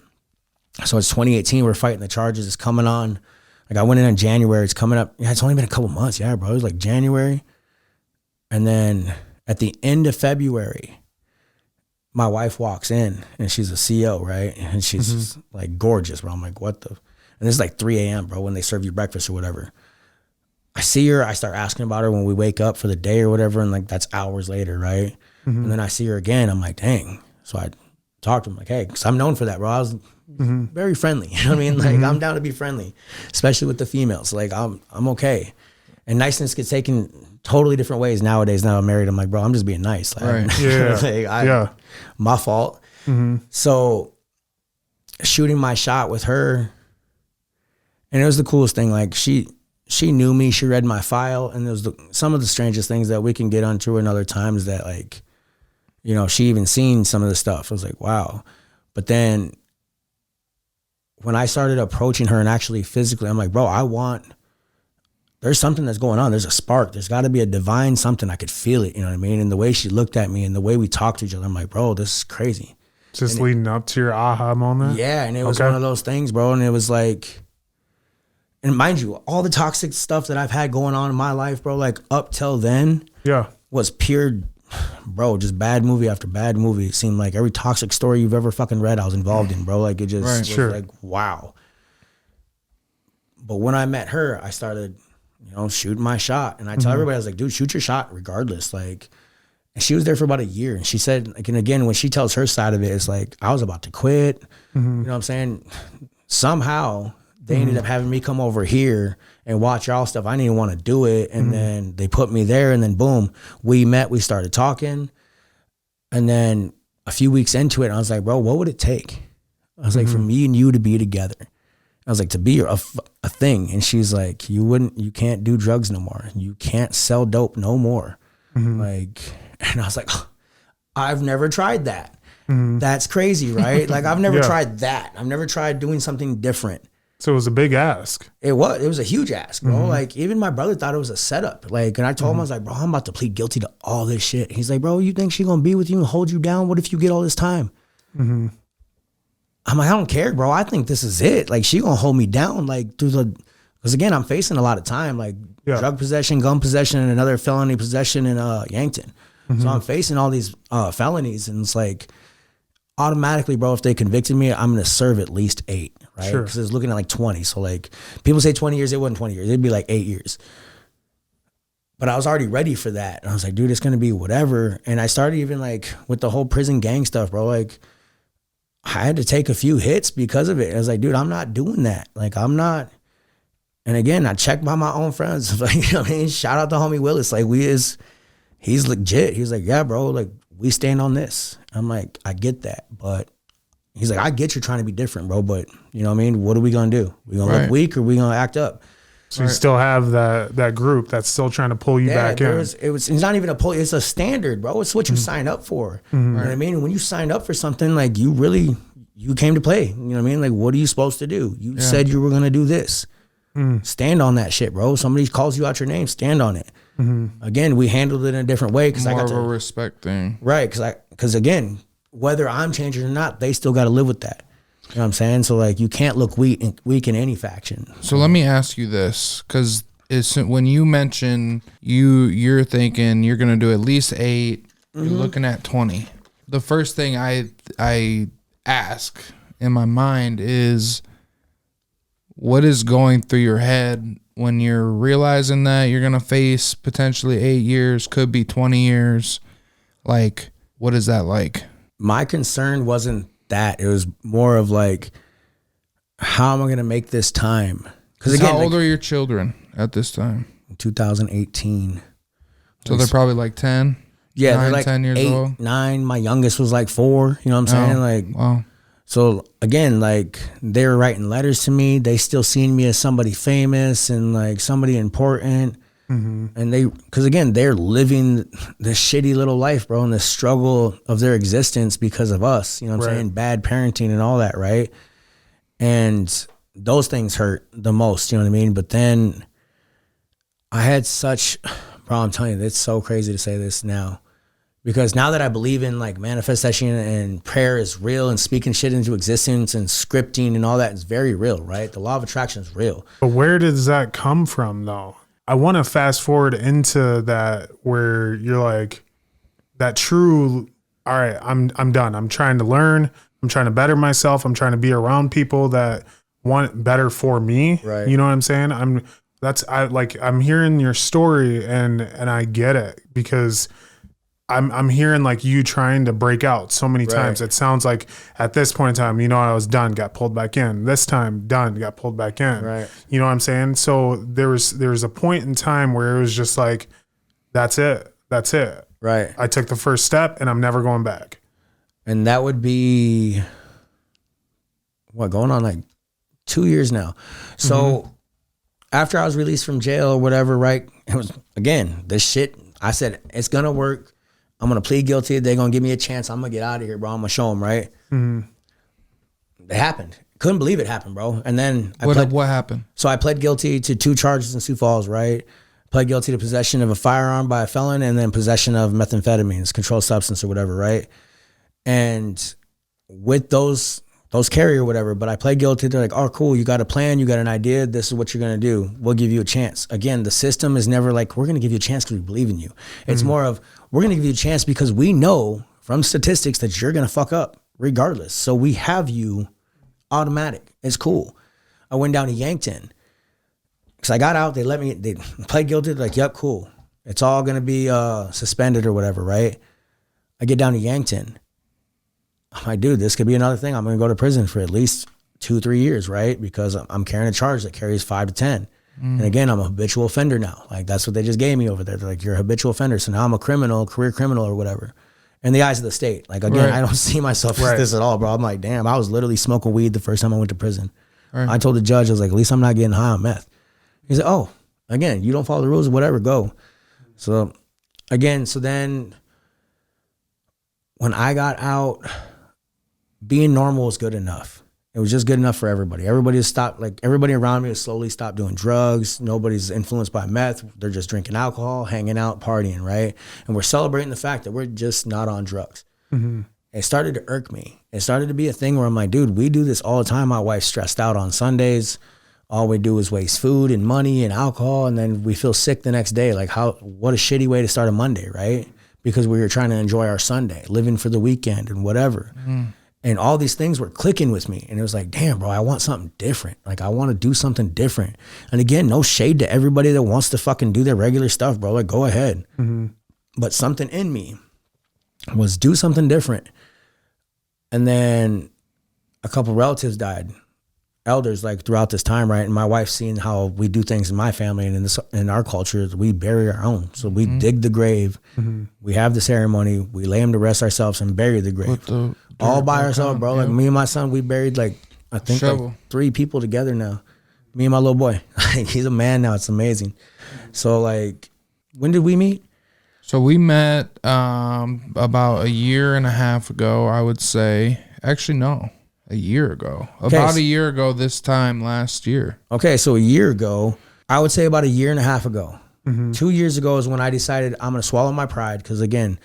So it's 2018. We're fighting the charges. It's coming on. Like, I went in January. It's coming up. Yeah, it's only been a couple months. Yeah, bro. It was like January. And then at the end of February, my wife walks in, and she's a CEO, right? And she's just, like, gorgeous, bro. I'm like, what the? And this is like 3 a.m., bro, when they serve you breakfast or whatever. I see her. I start asking about her when we wake up for the day or whatever, and, like, that's hours later, right? And then I see her again. I'm like, dang. So I talked to him, like, hey, because I'm known for that, bro. I was very friendly. You know what I mean? Like, I'm down to be friendly, especially with the females. Like, I'm okay. And niceness gets taken totally different ways nowadays. Now I'm married. I'm like, bro, I'm just being nice. Like, my fault. So shooting my shot with her, and it was the coolest thing. Like, she knew me. She read my file. And there was some of the strangest things that we can get onto another times that, like, she even seen some of the stuff. I was like, wow. But then when I started approaching her and actually physically, I'm like, bro, there's something that's going on. There's a spark. There's got to be a divine something. I could feel it. You know what I mean? And the way she looked at me and the way we talked to each other, I'm like, bro, this is crazy. Just leading up to your aha moment? Yeah. And it was one of those things, bro. And it was like, and mind you, all the toxic stuff that I've had going on in my life, bro, like, up till then was pure, bro, just bad movie after bad movie. It seemed like every toxic story you've ever fucking read, I was involved in, bro. Like, it just was like, wow. But when I met her, I started, shooting my shot. And I tell everybody, I was like, dude, shoot your shot regardless. Like, and she was there for about a year. And she said, like, and again, when she tells her side of it, it's like, I was about to quit. You know what I'm saying? Somehow They ended up having me come over here and watch y'all stuff. I didn't even want to do it. And then they put me there, and then boom, we met, we started talking. And then a few weeks into it, I was like, bro, what would it take? I was like, for me and you to be together. I was like, to be a thing. And she's like, you can't do drugs no more. You can't sell dope no more. Like, and I was like, oh, I've never tried that. That's crazy, right? Like, I've never tried that. I've never tried doing something different. So it was a big ask. It was a huge ask, bro. Like, even my brother thought it was a setup. Like, and I told him, I was like, bro, I'm about to plead guilty to all this shit. He's like, bro, you think she gonna be with you and hold you down? What if you get all this time? I'm like, I don't care, bro. I think this is it. Like, she gonna hold me down, like, because again, I'm facing a lot of time, like drug possession, gun possession, and another felony possession in Yankton. So I'm facing all these felonies, and it's like, automatically, bro, if they convicted me, I'm gonna serve at least 8. Right? Because it's looking at like 20. So like, people say 20 years, it wasn't 20 years. It'd be like 8 years. But I was already ready for that. And I was like, dude, it's going to be whatever. And I started even like with the whole prison gang stuff, bro. Like, I had to take a few hits because of it. I was like, dude, I'm not doing that. Like, I'm not. And again, I checked by my own friends. Like, you know what I mean? Shout out to homie Willis. Like, he's legit. He's like, yeah, bro, like, we stand on this. I'm like, I get that. But he's like, I get you're trying to be different, bro, but you know what I mean? What are we going to do? We going to look weak, or we going to act up? So you still have that group that's still trying to pull you back in. It's not even a pull. It's a standard, bro. It's what you sign up for. You know what I mean? When you sign up for something, like, you came to play. You know what I mean? Like, what are you supposed to do? You said you were going to do this. Stand on that shit, bro. Somebody calls you out your name, stand on it. Again, we handled it in a different way. More of a respect thing. Right, because again, whether I'm changing or not, they still got to live with that. You know what I'm saying? So like, you can't look weak in any faction. So let me ask you this, because when you mention you're thinking you're gonna do at least 8, you're looking at 20. The first thing I ask in my mind is, what is going through your head when you're realizing that you're gonna face potentially 8 years, could be 20 years? Like, what is that like? My concern wasn't that. It was more of like, how am I going to make this time? Because again, how old are your children at this time? 2018. So they're probably like 10? Yeah, 9, they're like 10 years 8, old? 9. My youngest was like 4. You know what I'm saying? Like, wow. So again, like, they were writing letters to me. They still seen me as somebody famous and like somebody important. And because again, they're living this shitty little life, bro, and the struggle of their existence because of us, you know what I'm saying? Bad parenting and all that, right? And those things hurt the most, you know what I mean? But then I had bro, I'm telling you, it's so crazy to say this now, because now that I believe in like manifestation and prayer is real, and speaking shit into existence and scripting and all that is very real, right? The law of attraction is real. But where does that come from though? I want to fast forward into that, where you're like, that true, all right, I'm done. I'm trying to learn. I'm trying to better myself. I'm trying to be around people that want better for me. Right. You know what I'm saying? I'm hearing your story and I get it, because I'm hearing like you trying to break out so many times. It sounds like at this point in time, I was done, got pulled back in. This time, done, got pulled back in. Right. You know what I'm saying? So there was a point in time where it was just like, that's it. Right. I took the first step and I'm never going back. And that would be going on like 2 years now. So after I was released from jail or whatever, right? It was, again, this shit, I said, it's going to work. I'm going to plead guilty. They're going to give me a chance. I'm going to get out of here, bro. I'm going to show them, right? It happened. Couldn't believe it happened, bro. And then what happened? So I pled guilty to 2 charges in Sioux Falls, right? Pled guilty to possession of a firearm by a felon, and then possession of methamphetamines, controlled substance or whatever, right? And with those carry or whatever, but I pled guilty. They're like, oh, cool, you got a plan, you got an idea, this is what you're going to do. We'll give you a chance. Again, the system is never like, we're going to give you a chance because we believe in you. It's more of, we're going to give you a chance because we know from statistics that you're going to fuck up regardless. So we have you automatic. It's cool. I went down to Yankton because I got out. They pled guilty. They're like, yep, cool. It's all going to be suspended or whatever, right? I get down to Yankton. I'm like, dude, this could be another thing. I'm going to go to prison for at least 2-3 years, right? Because I'm carrying a charge that carries 5 to 10. And again, I'm a habitual offender now. Like, that's what they just gave me over there. They're like, you're a habitual offender. So now I'm a criminal, career criminal or whatever. In the eyes of the state. Like, again, I don't see myself as this at all, bro. I'm like, damn, I was literally smoking weed the first time I went to prison. I told the judge, I was like, at least I'm not getting high on meth. He said, oh, again, you don't follow the rules, whatever, go. So again, so then when I got out, being normal was good enough. It was just good enough for everybody. Everybody has stopped, like everybody around me has slowly stopped doing drugs. Nobody's influenced by meth. They're just drinking alcohol, hanging out, partying, right? And we're celebrating the fact that we're just not on drugs. It started to irk me. It started to be a thing where I'm like, dude, we do this all the time. My wife's stressed out on Sundays. All we do is waste food and money and alcohol, and then we feel sick the next day. Like, what a shitty way to start a Monday, right? Because we were trying to enjoy our Sunday, living for the weekend and whatever. And all these things were clicking with me. And it was like, damn, bro, I want something different. Like, I want to do something different. And again, no shade to everybody that wants to fucking do their regular stuff, bro. Like, go ahead. But something in me was do something different. And then a couple relatives died, elders, like throughout this time, right? And my wife seeing how we do things in my family and in our culture, we bury our own. So we dig the grave, we have the ceremony, we lay them to rest ourselves and bury the grave. All by ourselves, bro. Like, me and my son, we buried like, I think like 3 people together now. Me and my little boy. He's a man now. It's amazing. So like, when did we meet? So we met about a year and a half ago, I would say. Actually, no, a year ago. About a year ago this time last year. Okay, so a year ago, I would say about a year and a half ago. 2 years ago is when I decided I'm going to swallow my pride. Because again,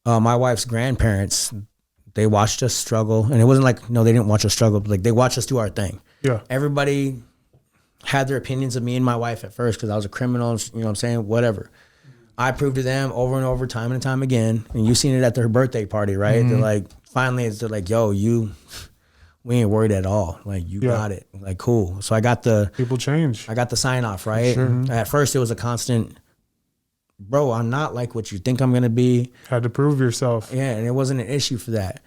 my wife's grandparents, they watched us struggle. And it wasn't like, no, they didn't watch us struggle. But like, they watched us do our thing. Yeah. Everybody had their opinions of me and my wife at first because I was a criminal, you know what I'm saying? Whatever. I proved to them over and over, time and time again. And you've seen it at their birthday party, right? They're like, finally, they're like, yo, we ain't worried at all. Like, you got it. Like, cool. So I got people change. I got the sign off, right? At first, it was a constant, bro, I'm not like what you think I'm going to be. Had to prove yourself. Yeah, and it wasn't an issue for that.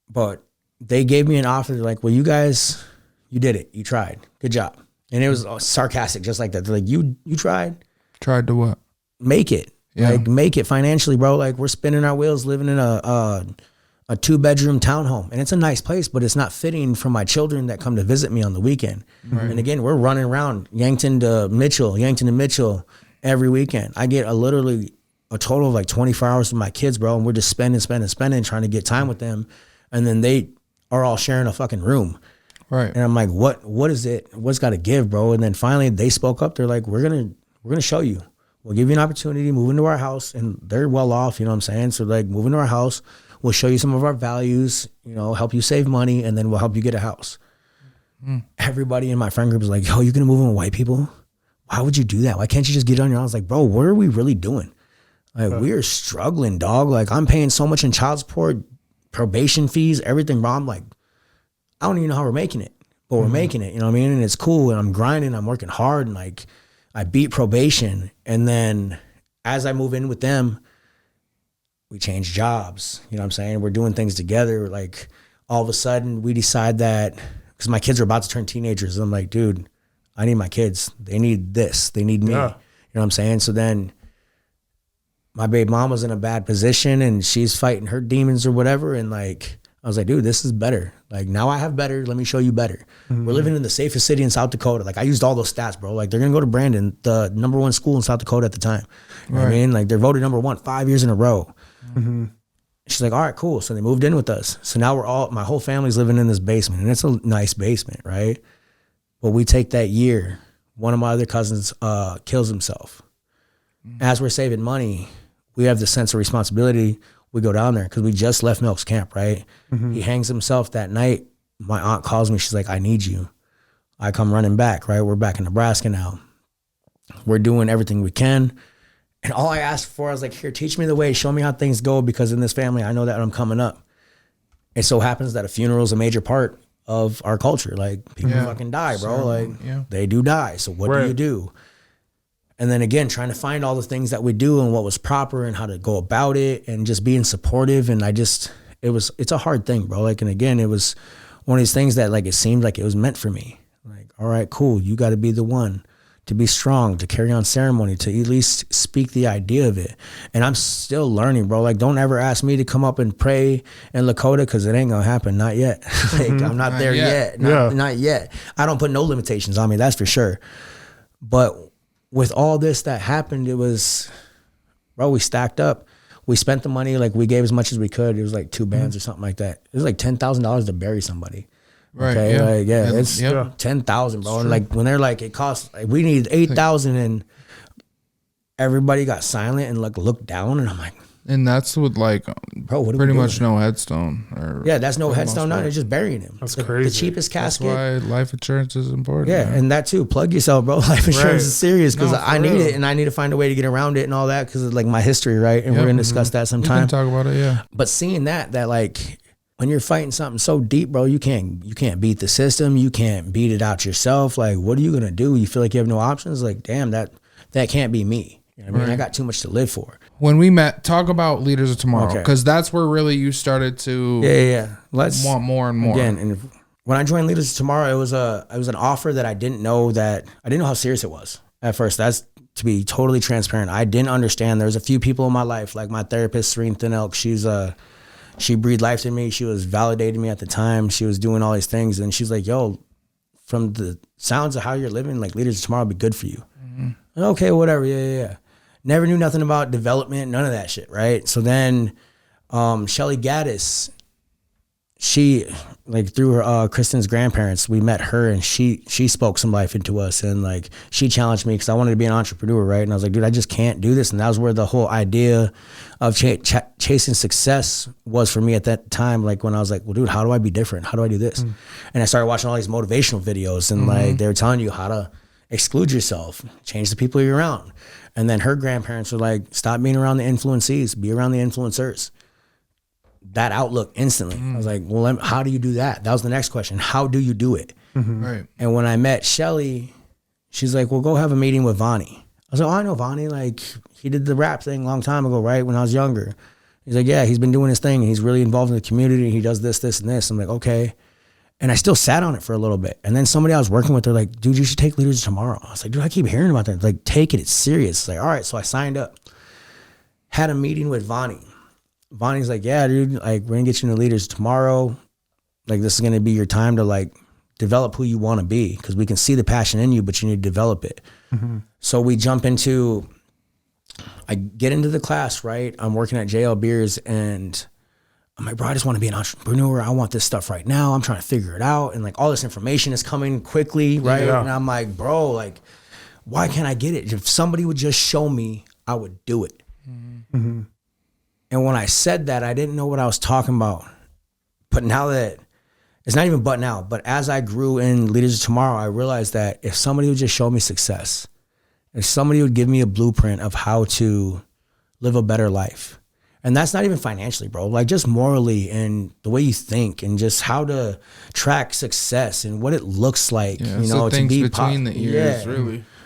But they gave me an offer. They're like, well, you guys, you did it. You tried. Good job. And it was sarcastic, just like that. They're like, you tried? Tried to what? Make it. Yeah. Like, make it financially, bro. Like, we're spinning our wheels living in a 2-bedroom townhome. And it's a nice place, but it's not fitting for my children that come to visit me on the weekend. And again, we're running around Yankton to Mitchell every weekend. I get literally a total of like 24 hours with my kids, bro. And we're just spending, trying to get time with them. And then they are all sharing a fucking room. Right. And I'm like, what is it? What's got to give, bro? And then finally they spoke up. They're like, we're going to show you. We'll give you an opportunity, move into our house. And they're well off, you know what I'm saying? So like, move into our house. We'll show you some of our values, you know, help you save money, and then we'll help you get a house. Everybody in my friend group was like, yo, you're going to move in with white people? Why would you do that? Why can't you just get it on your own? I was like, bro, what are we really doing? Like, we are struggling, dog. Like, I'm paying so much in child support, probation fees, everything, bro. I'm like, I don't even know how we're making it, but we're making it, you know what I mean? And it's cool, and I'm grinding, I'm working hard, and like, I beat probation. And then as I move in with them, we change jobs, you know what I'm saying? We're doing things together. Like, all of a sudden we decide that, because my kids are about to turn teenagers, and I'm like, dude, I need my kids. They need this. They need me. You know what I'm saying? So then my baby mom was in a bad position, and she's fighting her demons or whatever. And like, I was like, dude, this is better. Like, now I have better. Let me show you better. We're living in the safest city in South Dakota. Like, I used all those stats, bro. Like, they're going to go to Brandon, the #1 school in South Dakota at the time. You know what I mean? Like, they're voted #1 5 years in a row. She's like, all right, cool. So they moved in with us. So now my whole family's living in this basement, and it's a nice basement, right? But we take that year, one of my other cousins kills himself. As we're saving money, we have this sense of responsibility. We go down there because we just left Milks Camp, right? He hangs himself that night. My aunt calls me. She's like, I need you. I come running back, right? We're back in Nebraska now. We're doing everything we can. And all I asked for, I was like, here, teach me the way. Show me how things go, because in this family, I know that I'm coming up. It so happens that a funeral is a major part of our culture. Like, people fucking die, bro. Like, they do die. So what do you do? And then again, trying to find all the things that we do and what was proper and how to go about it, and just being supportive. And it's a hard thing, bro. Like, and again, it was one of these things that like, it seemed like it was meant for me. Like, all right, cool. You got to be the one to be strong, to carry on ceremony, to at least speak the idea of it. And I'm still learning, bro. Like, don't ever ask me to come up and pray in Lakota, because it ain't gonna happen. Not yet. Like, I'm not there yet. Not yet. I don't put no limitations on me, that's for sure. But with all this that happened, it was, bro, we stacked up. We spent the money, like we gave as much as we could. It was like 2 bands or something like that. It was like $10,000 to bury somebody. Right. Okay. Yeah. Like, yeah, it's 10,000, bro. And like when they're like, it costs, like, we need 8,000, and everybody got silent and like looked down, and I'm like, and that's with like, bro, what pretty much no headstone. That's no headstone. None. It's just burying him. That's crazy. The cheapest casket. That's why life insurance is important. Yeah, man. And that too. Plug yourself, bro. Life insurance is serious, because I need it, and I need to find a way to get around it and all that, because of like my history, right? And we're gonna discuss that sometime. We can talk about it, yeah. But seeing that like, when you're fighting something so deep, bro, you can't beat the system. You can't beat it out yourself. Like, what are you gonna do? You feel like you have no options. Like, damn, that can't be me. You know what I mean? I got too much to live for. When we met, talk about Leaders of Tomorrow, because that's where really you started to Let's want more and more. Again, and when I joined Leaders of Tomorrow, it was an offer that I didn't know how serious it was at first. That's to be totally transparent. I didn't understand. There's a few people in my life, like my therapist, Serene Thin Elk. She breathed life in me. She was validating me at the time. She was doing all these things. And she's like, yo, from the sounds of how you're living, like Leaders of Tomorrow will be good for you. Mm-hmm. Okay, whatever. Yeah. Never knew nothing about development, none of that shit, right? So then Shelly Gaddis, she, like through her, Kristen's grandparents, we met her, and she spoke some life into us, and like she challenged me because I wanted to be an entrepreneur, right? And I was like, dude, I just can't do this. And that was where the whole idea of chasing success was for me at that time. Like when I was like, well, dude, how do I be different? How do I do this? And I started watching all these motivational videos, and like they were telling you how to exclude yourself, change the people you're around. And then her grandparents were like, stop being around the influencees, be around the influencers. That outlook instantly. I was like, well, how do you do that? That was the next question. How do you do it? Right. And when I met Shelly, she's like, well, go have a meeting with Vonnie. I was like, oh, I know Vonnie. Like, he did the rap thing a long time ago, right? When I was younger. He's like, yeah, he's been doing his thing. He's really involved in the community. He does this, this, and this. I'm like, okay. And I still sat on it for a little bit. And then somebody I was working with, they're like, dude, you should take Leaders Tomorrow. I was like, dude, I keep hearing about that. Like, take it. It's serious. It's like, all right. So I signed up. Had a meeting with Vonnie. Vonnie's like, yeah, dude, like, we're going to get you into Leaders Tomorrow. Like, this is going to be your time to, like, develop who you want to be, because we can see the passion in you, but you need to develop it. So we jump into, I get into the class, right? I'm working at JL Beers, and I'm like, bro, I just want to be an entrepreneur. I want this stuff right now. I'm trying to figure it out. And like all this information is coming quickly, right? Yeah. And I'm like, bro, like, why can't I get it? If somebody would just show me, I would do it. And when I said that, I didn't know what I was talking about. But now that, it's not even but now, but as I grew in Leaders of Tomorrow, I realized that if somebody would just show me success, if somebody would give me a blueprint of how to live a better life, and that's not even financially, bro, like just morally and the way you think and just how to track success and what it looks like, you know, to be between the ears,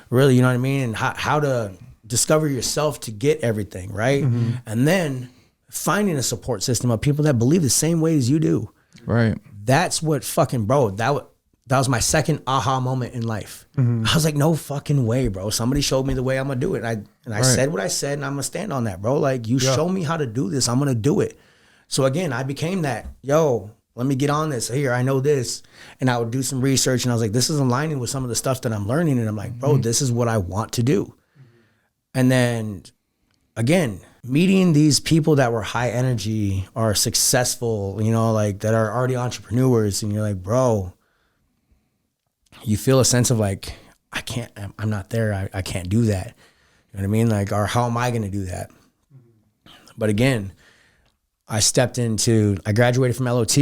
really, you know what I mean? And how to discover yourself to get everything, right? And then finding a support system of people that believe the same way as you do. Right. That's what fucking, bro, that was my second aha moment in life. I was like, no fucking way, bro. Somebody showed me the way I'm gonna do it. And I said what I said, and I'm gonna stand on that, bro. Like, you show me how to do this, I'm gonna do it. So again, I became that, yo, let me get on this. Here, I know this. And I would do some research, and I was like, this is aligning with some of the stuff that I'm learning. And I'm like, bro, this is what I want to do. And then again, meeting these people that were high energy or successful, you know, like that are already entrepreneurs, and you're like, bro, you feel a sense of like, I'm not there. I can't do that. You know what I mean? Like, or how am I going to do that? But again, I graduated from LOT.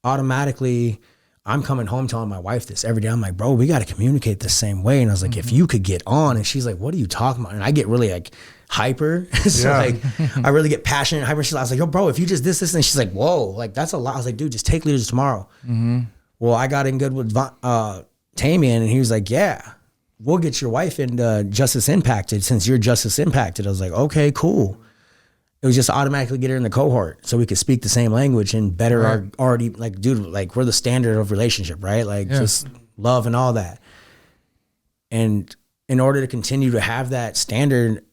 Automatically, I'm coming home telling my wife this every day. I'm like, bro, we got to communicate the same way. And I was like, if you could get on. And she's like, what are you talking about? And I get really like hyper. So like, I really get passionate, hyper. I was like, yo, bro, if you just this, and she's like, whoa, like that's a lot. I was like, dude, just take Leaders Tomorrow. Well, I got in good with Tamian, and he was like, yeah, we'll get your wife into Justice Impacted since you're Justice Impacted. I was like, okay, cool. it was just automatically get her in the cohort so we could speak the same language and better Right. our already, like, dude, like, we're the standard of relationship, right? Like, just love and all that. And in order to continue to have that standard,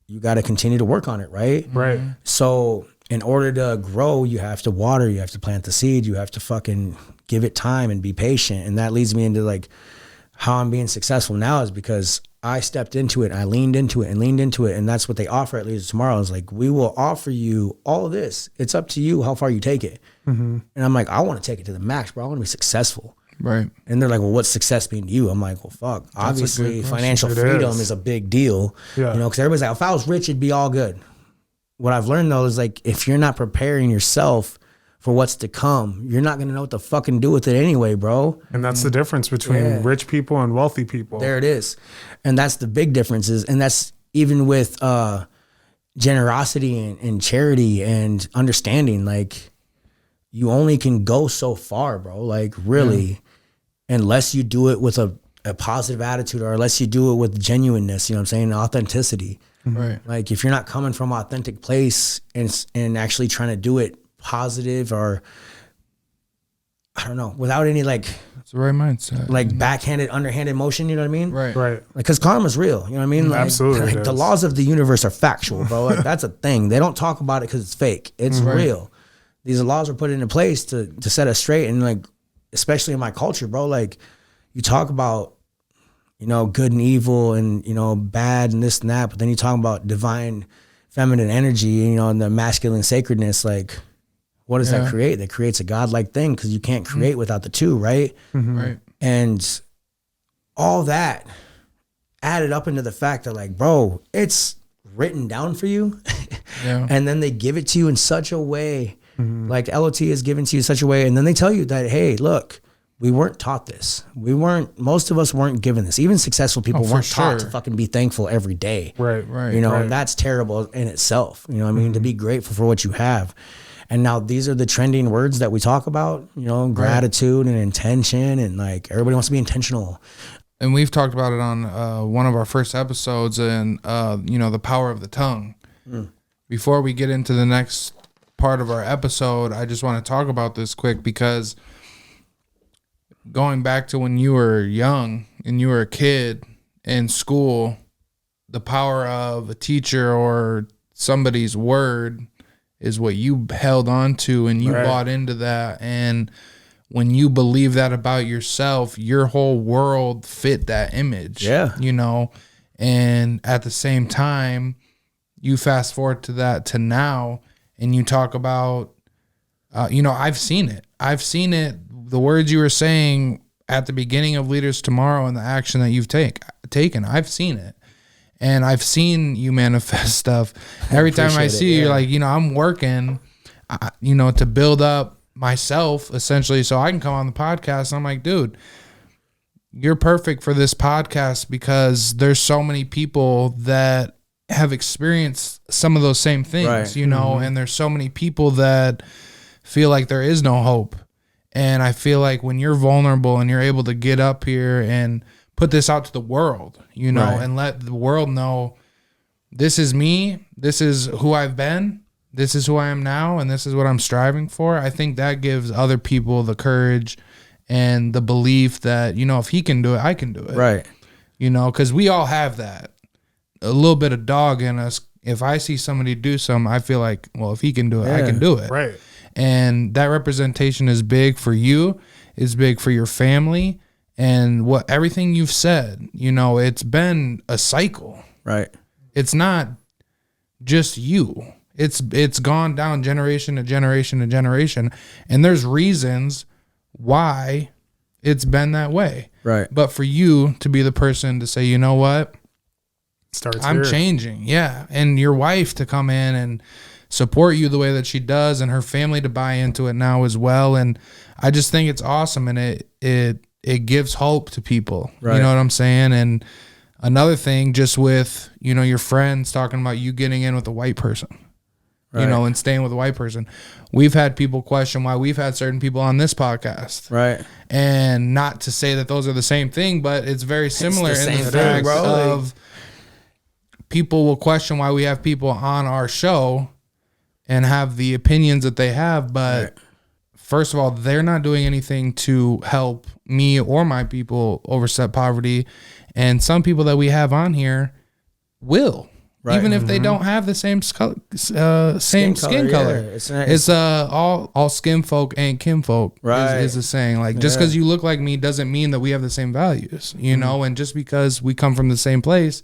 you got to continue to work on it, right? Right. So in order to grow, you have to water, you have to plant the seed, you have to fucking give it time and be patient. And that leads me into like how I'm being successful now is because I stepped into it, I leaned into it. And that's what they offer at Leaders Tomorrow is like, we will offer you all of this. It's up to you how far you take it. And I'm like, I want to take it to the max, bro. I want to be successful. Right. And they're like, well, what's success mean to you? I'm like, well, fuck. Obviously, financial freedom is a big deal. Yeah. You know, because everybody's like, if I was rich, it'd be all good. What I've learned, though, is like, if you're not preparing yourself for what's to come, you're not going to know what to fucking do with it anyway, bro. And that's the difference between rich people and wealthy people. There it is. And that's the big differences. And that's even with generosity and charity and understanding. Like, you only can go so far, bro. Like, really, unless you do it with a positive attitude or unless you do it with genuineness, you know what I'm saying? Authenticity. Right. Like, if you're not coming from an authentic place and actually trying to do it positive or, I don't know, without any like, It's the right mindset. like backhanded, underhanded motion, you know what I mean? Right. Right. Like, cause karma's real, you know what I mean? Like, Absolutely, like the laws of the universe are factual, bro. Like, that's a thing. They don't talk about it because it's fake. It's real. These laws are put into place to set us straight. And like, especially in my culture, bro, like you talk about, you know, good and evil and, you know, bad and this and that, but then you talk about divine feminine energy, you know, and the masculine sacredness. Like, what does that create? That creates a godlike thing because you can't create without the two, right? Right. And all that added up into the fact that, like, bro, it's written down for you. And then they give it to you in such a way, like LOT is given to you in such a way. And then they tell you that, hey, look, we weren't taught this. Most of us weren't given this. Even successful people weren't taught to fucking be thankful every day. Right. Right. You know, Right. and that's terrible in itself. You know what I mean? To be grateful for what you have. And now these are the trending words that we talk about, you know, gratitude and intention. And like, everybody wants to be intentional. And we've talked about it on one of our first episodes and, you know, the power of the tongue. Before we get into the next part of our episode, I just want to talk about this quick because going back to when you were young and you were a kid in school, the power of a teacher or somebody's word is what you held on to and you bought into that. And when you believe that about yourself, your whole world fit that image. Yeah. You know, and at the same time, you fast forward to that to now and you talk about, you know, I've seen it. The words you were saying at the beginning of Leaders Tomorrow and the action that you've taken, I've seen it. And I've seen you manifest stuff. Every time I see you, you're like, you know, I'm working, you know, to build up myself essentially so I can come on the podcast. I'm like, dude, you're perfect for this podcast because there's so many people that have experienced some of those same things, you know, and there's so many people that feel like there is no hope. And I feel like when you're vulnerable and you're able to get up here and put this out to the world, you know, and let the world know this is me, this is who I've been, this is who I am now, and this is what I'm striving for. I think that gives other people the courage and the belief that, you know, if he can do it, I can do it. Right. You know, because we all have that. A little bit of dog in us. If I see somebody do something, I feel like, well, if he can do it, I can do it. Right. And that representation is big for you, is big for your family, and what everything you've said, you know, it's been a cycle. Right. It's not just you. It's gone down generation to generation to generation, and there's reasons why it's been that way. Right. But for you to be the person to say, you know what? I'm here. changing. Yeah. And your wife to come in and support you the way that she does and her family to buy into it now as well. And I just think it's awesome. And it gives hope to people. Right. You know what I'm saying? And another thing, just with, you know, your friends talking about you getting in with a white person, you know, and staying with a white person. We've had people question why we've had certain people on this podcast. Right. And not to say that those are the same thing, but it's very similar in the fact of people will question why we have people on our show and have the opinions that they have, but first of all, they're not doing anything to help me or my people overstep poverty. And some people that we have on here will. Right. Even if they don't have the same skin color. Yeah. It's all skin folk ain't kinfolk. Right. Is the saying. Like, just because you look like me doesn't mean that we have the same values, you know? And just because we come from the same place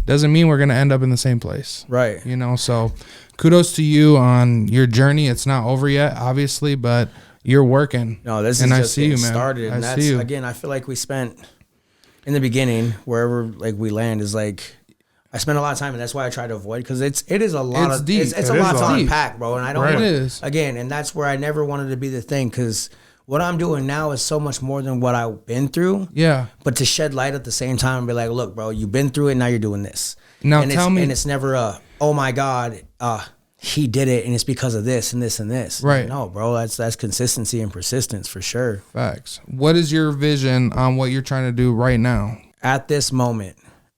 doesn't mean we're going to end up in the same place. Right. You know, so kudos to you on your journey. It's not over yet, obviously, but you're working. No, this is just getting started. And that's, again, I feel like we spent, in the beginning, wherever like we land is like, I spend a lot of time, and that's why I try to avoid, because it is a lot of deep. It's a lot to unpack, bro. And I don't again, and that's where I never wanted to be the thing, because what I'm doing now is so much more than what I've been through. Yeah. But to shed light at the same time and be like, look, bro, you've been through it, now you're doing this. Now and tell me, and it's never oh my God, he did it, and it's because of this and this and this. Right. No, bro, that's consistency and persistence for sure. Facts. What is your vision on what you're trying to do right now? At this moment,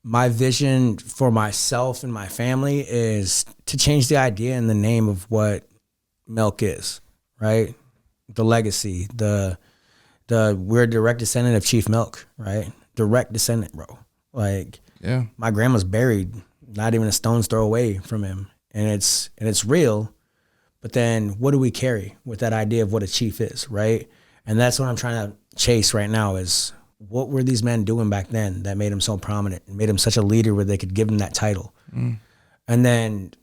my vision for myself and my family is to change the idea and the name of what milk is, right? The legacy, we're a direct descendant of Chief Milk, right? Direct descendant, bro. Like, yeah, my grandma's buried not even a stone's throw away from him, and it's real. But then, what do we carry with that idea of what a chief is, right? And that's what I'm trying to chase right now is, what were these men doing back then that made him so prominent and made him such a leader where they could give him that title? And then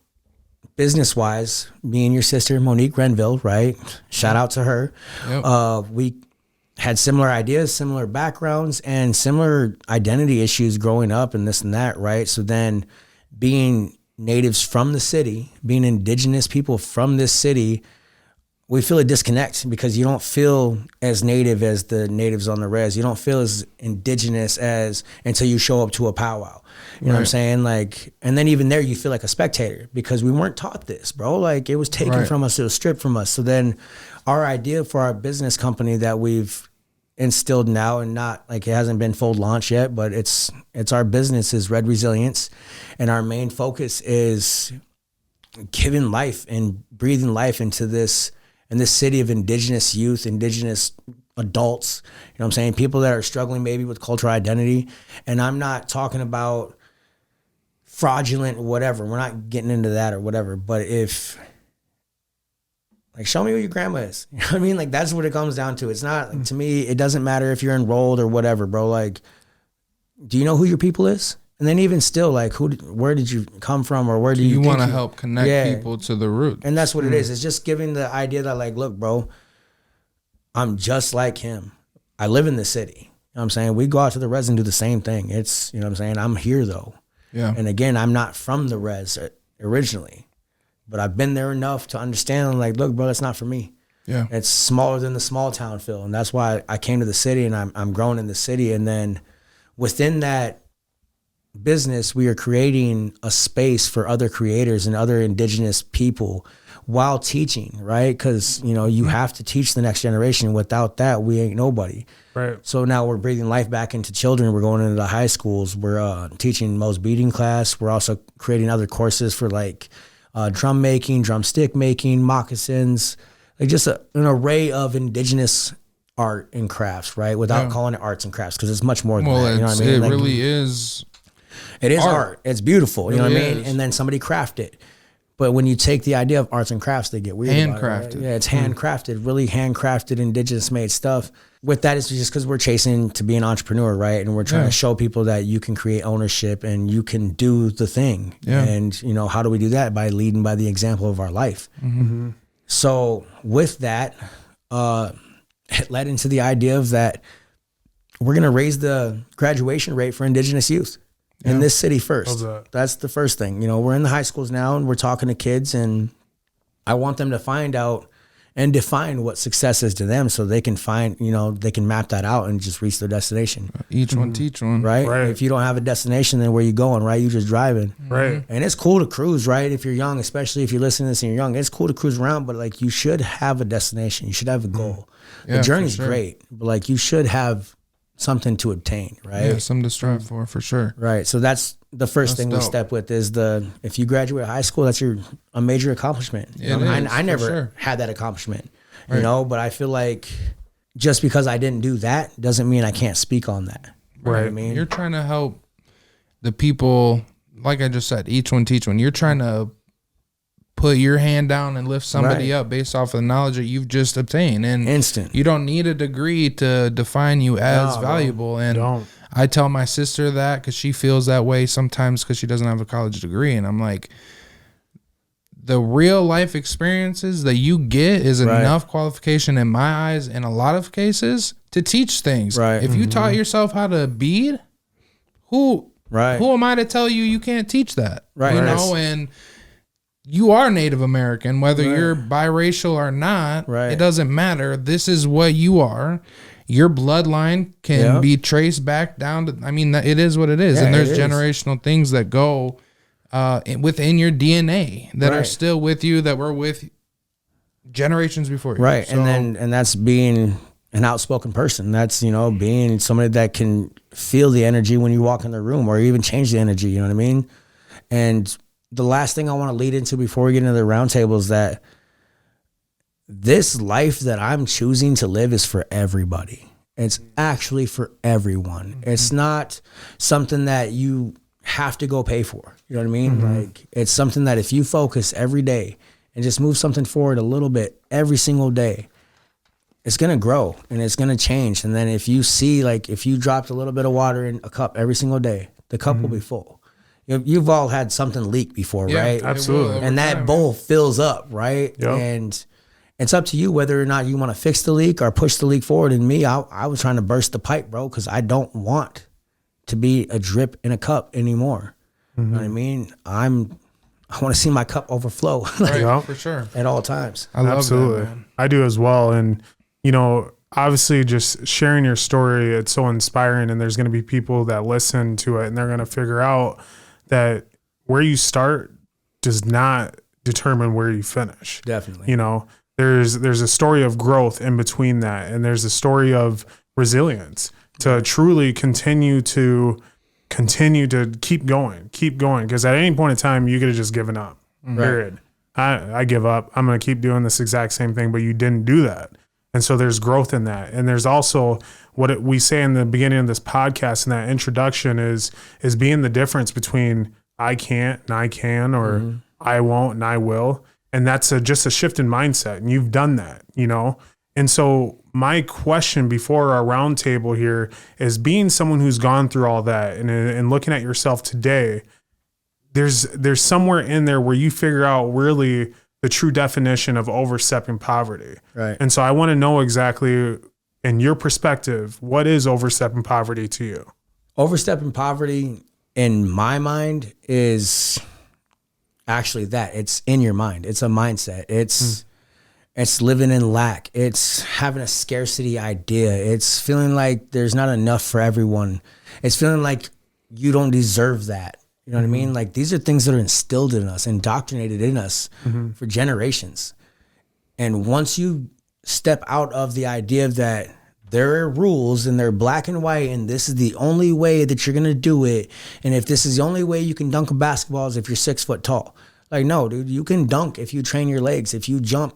business-wise, me and your sister, Monique Grenville, right? Shout out to her. Yep. We had similar ideas, similar backgrounds, and similar identity issues growing up and this and that, right? So then being natives from the city, being indigenous people from this city, we feel a disconnect because you don't feel as native as the natives on the res. You don't feel as indigenous as until you show up to a powwow. You know what I'm saying? Like, and then even there you feel like a spectator because we weren't taught this, bro. Like, it was taken from us, it was stripped from us. So then our idea for our business company that we've instilled now, and not like it hasn't been full launch yet, but it's our business is Red Resilience, and our main focus is giving life and breathing life into this city of indigenous youth, indigenous adults, you know what I'm saying? People that are struggling maybe with cultural identity. And I'm not talking about fraudulent whatever. We're not getting into that or whatever. But if, like, show me who your grandma is. You know what I mean? Like, that's what it comes down to. It's not, like, to me, it doesn't matter if you're enrolled or whatever, bro. Like, do you know who your people is? And then even still, like, where did you come from, or where do you want to help connect people to the root? And that's what it is. It's just giving the idea that, like, look, bro, I'm just like him. I live in the city. You know what I'm saying? We go out to the res and do the same thing. It's, you know what I'm saying? I'm here, though. Yeah. And again, I'm not from the res originally, but I've been there enough to understand, like, look, bro, that's not for me. Yeah. It's smaller than the small town feel. And that's why I came to the city, and I'm growing in the city. And then within that business, we are creating a space for other creators and other indigenous people while teaching, right? Because, you know, you have to teach the next generation. Without that, we ain't nobody. Right. So now we're breathing life back into children. We're going into the high schools. We're teaching Mo's beading class. We're also creating other courses for, like, drum making, drumstick making, moccasins, like just an array of indigenous art and crafts, right? Without calling it arts and crafts, because it's much more than that. You know what I mean? It like, really is. It is art. It's beautiful. You know what I mean? And then somebody craft it. But when you take the idea of arts and crafts, they get weird. Handcrafted. About it, right? Yeah, it's handcrafted, really handcrafted, indigenous made stuff. With that, it's just because we're chasing to be an entrepreneur, right? And we're trying to show people that you can create ownership and you can do the thing. Yeah. And, you know, how do we do that? By leading by the example of our life. Mm-hmm. So with that, it led into the idea of that we're going to raise the graduation rate for indigenous youth in this city first. That's the first thing. You know, we're in the high schools now and we're talking to kids, and I want them to find out and define what success is to them so they can find, you know, they can map that out and just reach their destination. Each one teach one. Right? If you don't have a destination, then where you going, right? You just driving. Right. And it's cool to cruise, right? If you're young, especially if you're listening to this and you're young, it's cool to cruise around, but, like, you should have a destination. You should have a goal. The journey's great, but, like, you should have something to obtain, right? Yeah, something to strive for sure. Right. So that's the first thing we step with is if you graduate high school, that's a major accomplishment. I never had that accomplishment, you know, but I feel like just because I didn't do that doesn't mean I can't speak on that. Right. You know what I mean, you're trying to help the people, like I just said, each one teach one. You're trying to put your hand down and lift somebody up based off of the knowledge that you've just obtained. And you don't need a degree to define you as valuable. And I tell my sister that because she feels that way sometimes because she doesn't have a college degree. And I'm like, the real life experiences that you get is enough qualification in my eyes in a lot of cases to teach things. Right. If you taught yourself how to bead, who am I to tell you can't teach that? Right. You know, and you are Native American, whether you're biracial or not, it doesn't matter. This is what you are. Your bloodline can be traced back down to, I mean, it is what it is. And there's generational things that go within your DNA that are still with you, that were with generations before you. Right. So, and that's being an outspoken person. That's, you know, being somebody that can feel the energy when you walk in the room or even change the energy. You know what I mean? And the last thing I want to lead into before we get into the roundtable is that this life that I'm choosing to live is for everybody. It's actually for everyone. It's not something that you have to go pay for. You know what I mean? Like, it's something that if you focus every day and just move something forward a little bit every single day, it's going to grow and it's going to change. And then if you see, like, if you dropped a little bit of water in a cup every single day, the cup will be full. You've all had something leak before, right? Absolutely. And that bowl fills up, right? Yep. And it's up to you whether or not you want to fix the leak or push the leak forward. And me, I was trying to burst the pipe, bro, because I don't want to be a drip in a cup anymore. You know what I mean? I want to see my cup overflow for sure at all times. I love that, man. I do as well. And, you know, obviously just sharing your story, it's so inspiring, and there's going to be people that listen to it and they're going to figure out that where you start does not determine where you finish. Definitely. You know, there's a story of growth in between that, and there's a story of resilience to truly continue to keep going. Because at any point in time, you could have just given up. Period. I give up. I'm going to keep doing this exact same thing, but you didn't do that. And so there's growth in that. And there's also what we say in the beginning of this podcast, and that introduction is being the difference between I can't and I can, or I won't and I will. And that's just a shift in mindset. And you've done that, you know? And so my question before our roundtable here is, being someone who's gone through all that and looking at yourself today, there's somewhere in there where you figure out really the true definition of overstepping poverty. Right. And so I want to know exactly, in your perspective, what is overstepping poverty to you? Overstepping poverty, in my mind, is actually that. It's in your mind. It's a mindset. It's living in lack. It's having a scarcity idea. It's feeling like there's not enough for everyone. It's feeling like you don't deserve that. You know what I mean? Like, these are things that are instilled in us, indoctrinated in us for generations. And once you step out of the idea that there are rules and they're black and white, and this is the only way that you're going to do it, and if this is the only way you can dunk a basketball is if you're 6 foot tall. Like, no, dude, you can dunk if you train your legs. If you jump,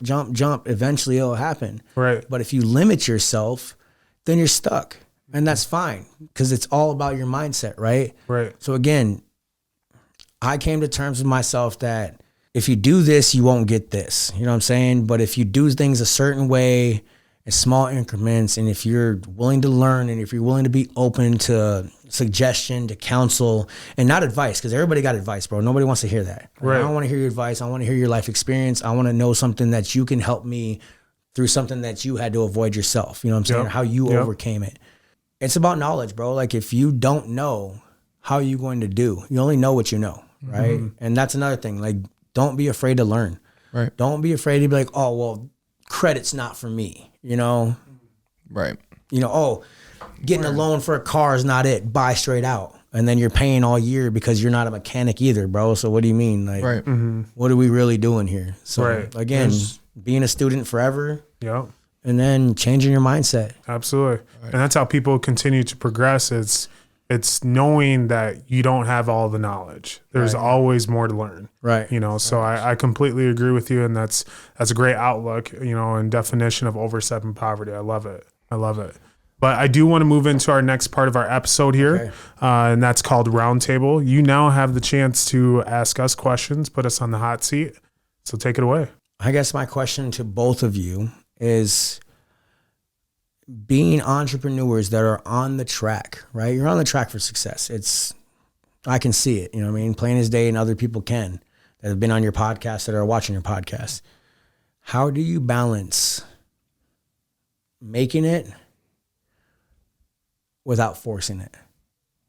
eventually it'll happen. Right. But if you limit yourself, then you're stuck. And that's fine, because it's all about your mindset, right? Right. So again, I came to terms with myself that if you do this, you won't get this. You know what I'm saying? But if you do things a certain way, in small increments, and if you're willing to learn, and if you're willing to be open to suggestion, to counsel, and not advice, because everybody got advice, bro. Nobody wants to hear that. Right. I don't want to hear your advice. I want to hear your life experience. I want to know something that you can help me through, something that you had to avoid yourself. You know what I'm saying? How you overcame it. It's about knowledge, bro. Like, if you don't know, how are you going to do? You only know what you know, right? And that's another thing. Like, don't be afraid to learn. Right. Don't be afraid to be like, oh, well, credit's not for me, you know? Right. You know, oh, getting a loan for a car is not it. Buy straight out. And then you're paying all year because you're not a mechanic either, bro. So what do you mean? Like, what are we really doing here? So again, being a student forever, and then changing your mindset. Absolutely. Right. And that's how people continue to progress. It's knowing that you don't have all the knowledge. There's always more to learn. Right. You know, so I completely agree with you. And that's a great outlook, you know, and definition of overstepping poverty. I love it. But I do want to move into our next part of our episode here, and that's called Roundtable. You now have the chance to ask us questions, put us on the hot seat. So take it away. I guess my question to both of you is, being entrepreneurs that are on the track, right? You're on the track for success. I can see it, you know what I mean? Plain as day, and other people can that have been on your podcast, that are watching your podcast. How do you balance making it without forcing it?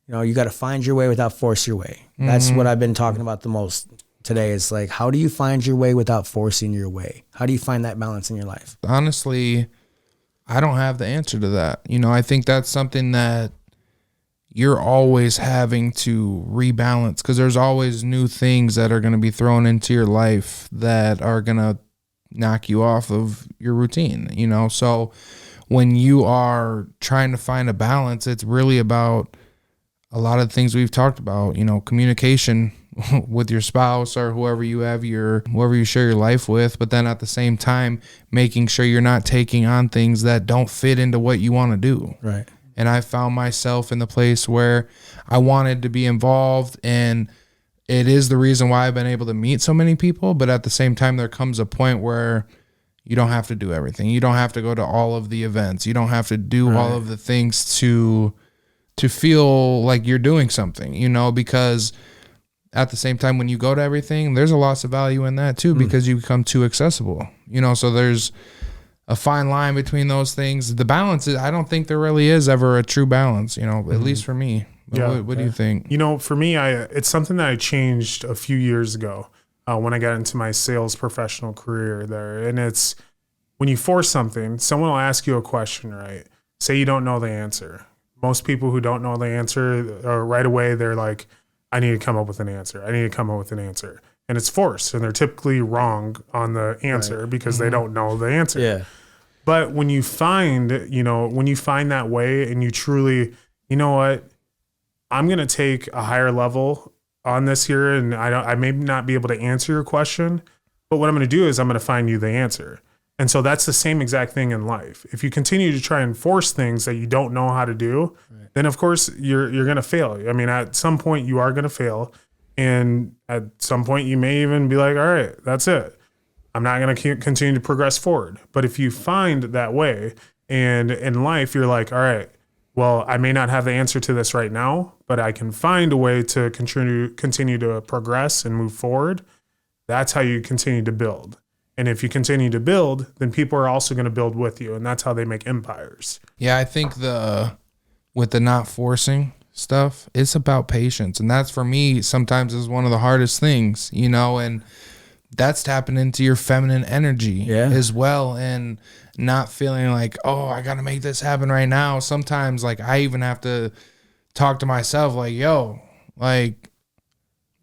You know, you got to find your way without force your way. That's what I've been talking about the most today. Is like, how do you find your way without forcing your way? How do you find that balance in your life? Honestly, I don't have the answer to that. You know, I think that's something that you're always having to rebalance, because there's always new things that are going to be thrown into your life that are going to knock you off of your routine, you know? So when you are trying to find a balance, it's really about a lot of things we've talked about, you know, communication with your spouse or whoever you share your life with, but then at the same time, making sure you're not taking on things that don't fit into what you want to do. Right. And I found myself in the place where I wanted to be involved, and it is the reason why I've been able to meet so many people. But at the same time, there comes a point where you don't have to do everything. You don't have to go to all of the events. You don't have to do all of the things to feel like you're doing something, you know, because at the same time, when you go to everything, there's a loss of value in that too, because you become too accessible, you know. So there's a fine line between those things. The balance is, I don't think there really is ever a true balance, you know, at least for me. Yeah. What do you think? You know, for me, it's something that I changed a few years ago when I got into my sales professional career there. And it's, when you force something, someone will ask you a question, right? Say you don't know the answer. Most people who don't know the answer, right away, they're like, I need to come up with an answer. And it's forced, and they're typically wrong on the answer because they don't know the answer. Yeah. But when you find that way, and you truly, you know what, I'm going to take a higher level on this here, and I may not be able to answer your question, but what I'm going to do is I'm going to find you the answer. And so that's the same exact thing in life. If you continue to try and force things that you don't know how to do, then of course you're going to fail. I mean, at some point you are going to fail. And at some point you may even be like, all right, that's it. I'm not going to continue to progress forward. But if you find that way, and in life you're like, all right, well, I may not have the answer to this right now, but I can find a way to continue to progress and move forward. That's how you continue to build. And if you continue to build, then people are also going to build with you. And that's how they make empires. Yeah, I think with the not forcing stuff, it's about patience. And that's, for me, sometimes is one of the hardest things, you know, and that's tapping into your feminine energy as well. And not feeling like, oh, I got to make this happen right now. Sometimes, like, I even have to talk to myself like, yo, like,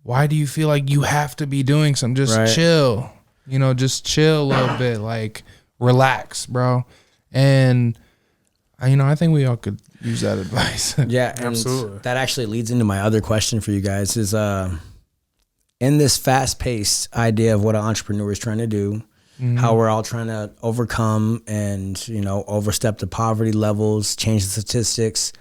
why do you feel like you have to be doing something? Just chill. You know, just chill a little bit, like, relax, bro. And, you know, I think we all could use that advice. Yeah, and absolutely. That actually leads into my other question for you guys is, in this fast-paced idea of what an entrepreneur is trying to do, how we're all trying to overcome and, you know, overstep the poverty levels, change the statistics,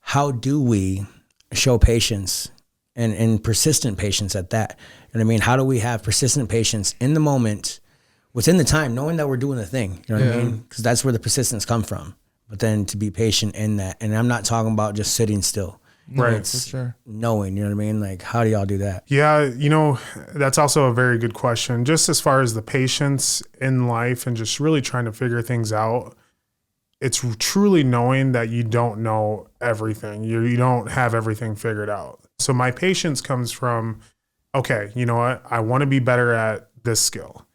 how do we show patience and persistent patience at that? And I mean, how do we have persistent patience in the moment, within the time, knowing that we're doing the thing? You know what I mean? Because that's where the persistence come from. But then to be patient in that. And I'm not talking about just sitting still. Right. It's for sure. Knowing, you know what I mean? Like, how do y'all do that? Yeah, you know, that's also a very good question. Just as far as the patience in life and just really trying to figure things out, it's truly knowing that you don't know everything. You don't have everything figured out. So my patience comes from, okay, you know what? I want to be better at this skill.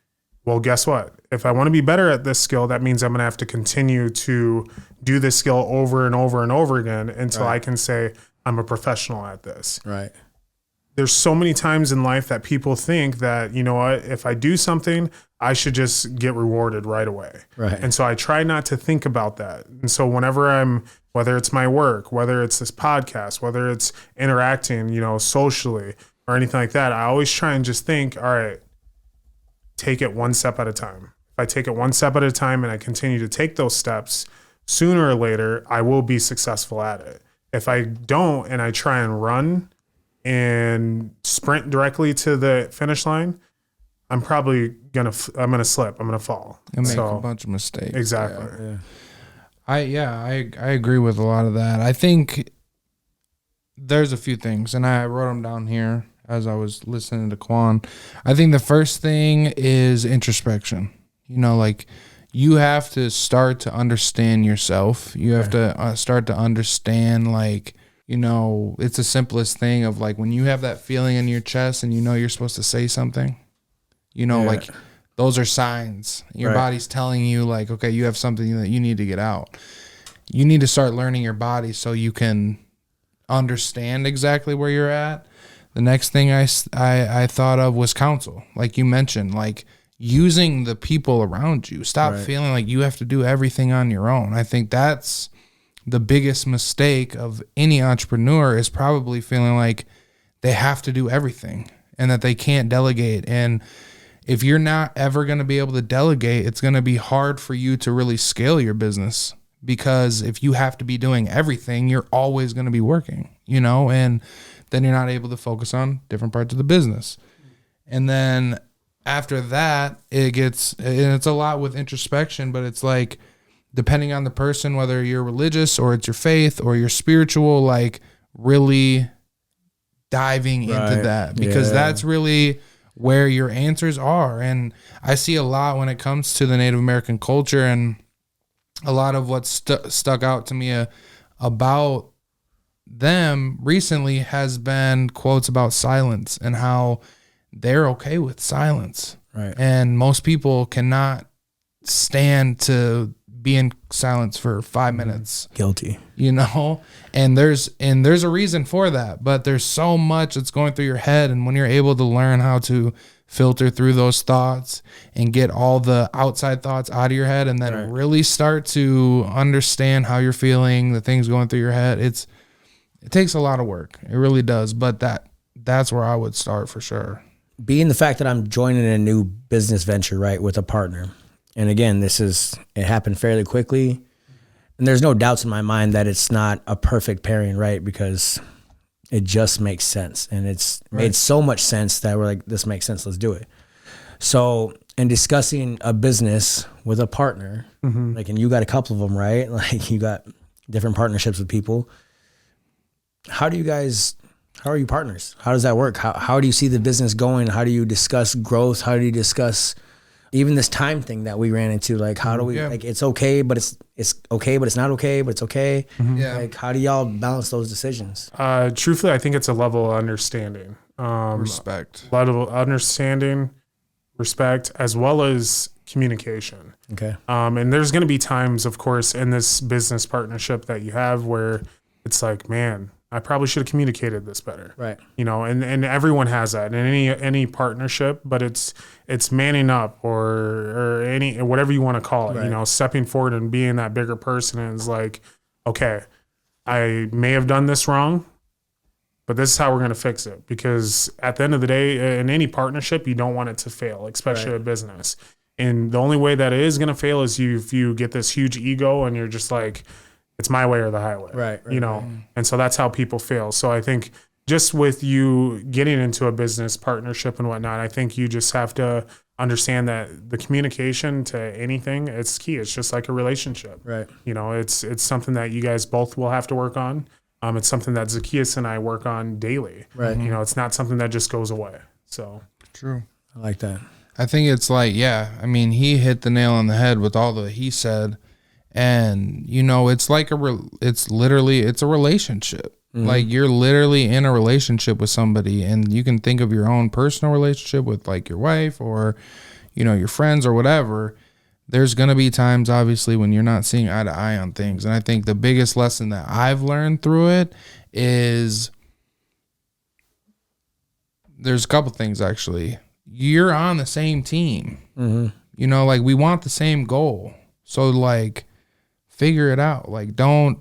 Well, guess what? If I want to be better at this skill, that means I'm going to have to continue to do this skill over and over and over again until I can say I'm a professional at this. Right. there's so many times in life that people think that, you know what, if I do something, I should just get rewarded right away. Right. And so I try not to think about that. And so whenever whether it's my work, whether it's this podcast, whether it's interacting, you know, socially or anything like that, I always try and just think, all right, take it one step at a time. If I take it one step at a time and I continue to take those steps, sooner or later, I will be successful at it. If I don't and I try and run and sprint directly to the finish line, I'm probably gonna slip. I'm gonna fall and make a bunch of mistakes. Exactly. I agree with a lot of that. I think there's a few things, and I wrote them down here as I was listening to Quan. I think the first thing is introspection. You know, like, you have to start to understand yourself. You have to start to understand, like, you know, it's the simplest thing of, like, when you have that feeling in your chest and you know you're supposed to say something, you know, like, those are signs. Your body's telling you, like, okay, you have something that you need to get out. You need to start learning your body so you can understand exactly where you're at. The next thing I thought of was counsel. Like you mentioned, like, using the people around you. Stop feeling like you have to do everything on your own. I think that's the biggest mistake of any entrepreneur, is probably feeling like they have to do everything and that they can't delegate. And if you're not ever going to be able to delegate, it's going to be hard for you to really scale your business, because if you have to be doing everything, you're always going to be working, you know, and then you're not able to focus on different parts of the business. And then after that, it's a lot with introspection, but it's like, depending on the person, whether you're religious or it's your faith or you're spiritual, like, really diving into that, because that's really where your answers are. And I see a lot when it comes to the Native American culture, and a lot of what stuck out to me about them recently has been quotes about silence and how they're okay with silence. Right. And most people cannot stand to be in silence for 5 minutes. Guilty. You know? And there's a reason for that, but there's so much that's going through your head. And when you're able to learn how to filter through those thoughts and get all the outside thoughts out of your head, and then really start to understand how you're feeling, the things going through your head, it takes a lot of work. It really does. But that's where I would start for sure. Being the fact that I'm joining a new business venture, right, with a partner. And again, it happened fairly quickly. And there's no doubts in my mind that it's not a perfect pairing, right? Because it just makes sense. And it's made so much sense that we're like, this makes sense, let's do it. So in discussing a business with a partner, like, and you got a couple of them, right? Like, you got different partnerships with people. How are you partners? How does that work? How do you see the business going? How do you discuss growth? How do you discuss even this time thing that we ran into? Like, how do we, like, it's okay, but it's okay, but it's not okay, but it's okay. Yeah. Like, how do y'all balance those decisions? Truthfully, I think it's a level of understanding. Respect. Level of understanding, respect, as well as communication. Okay. And there's going to be times, of course, in this business partnership that you have where it's like, man, I probably should have communicated this better. Right. You know, and everyone has that in any partnership, but it's manning up or any, whatever you want to call it, you know, stepping forward and being that bigger person is like, okay, I may have done this wrong, but this is how we're going to fix it. Because at the end of the day, in any partnership, you don't want it to fail, especially a business. And the only way that it is going to fail is if you get this huge ego and you're just like, it's my way or the highway, right, you know? And so that's how people fail. So I think just with you getting into a business partnership and whatnot, I think you just have to understand that the communication to anything, it's key. It's just like a relationship, right? You know, it's something that you guys both will have to work on. It's something that Zacchaeus and I work on daily, right? You know, it's not something that just goes away. So true. I like that. I think it's like, I mean, he hit the nail on the head with all that he said. And, you know, it's like it's a relationship. Like, you're literally in a relationship with somebody, and you can think of your own personal relationship with, like, your wife or, you know, your friends or whatever. There's going to be times, obviously, when you're not seeing eye to eye on things. And I think the biggest lesson that I've learned through it is there's a couple things actually. You're on the same team. Mm-hmm. You know, like we want the same goal. So like figure it out. Like don't,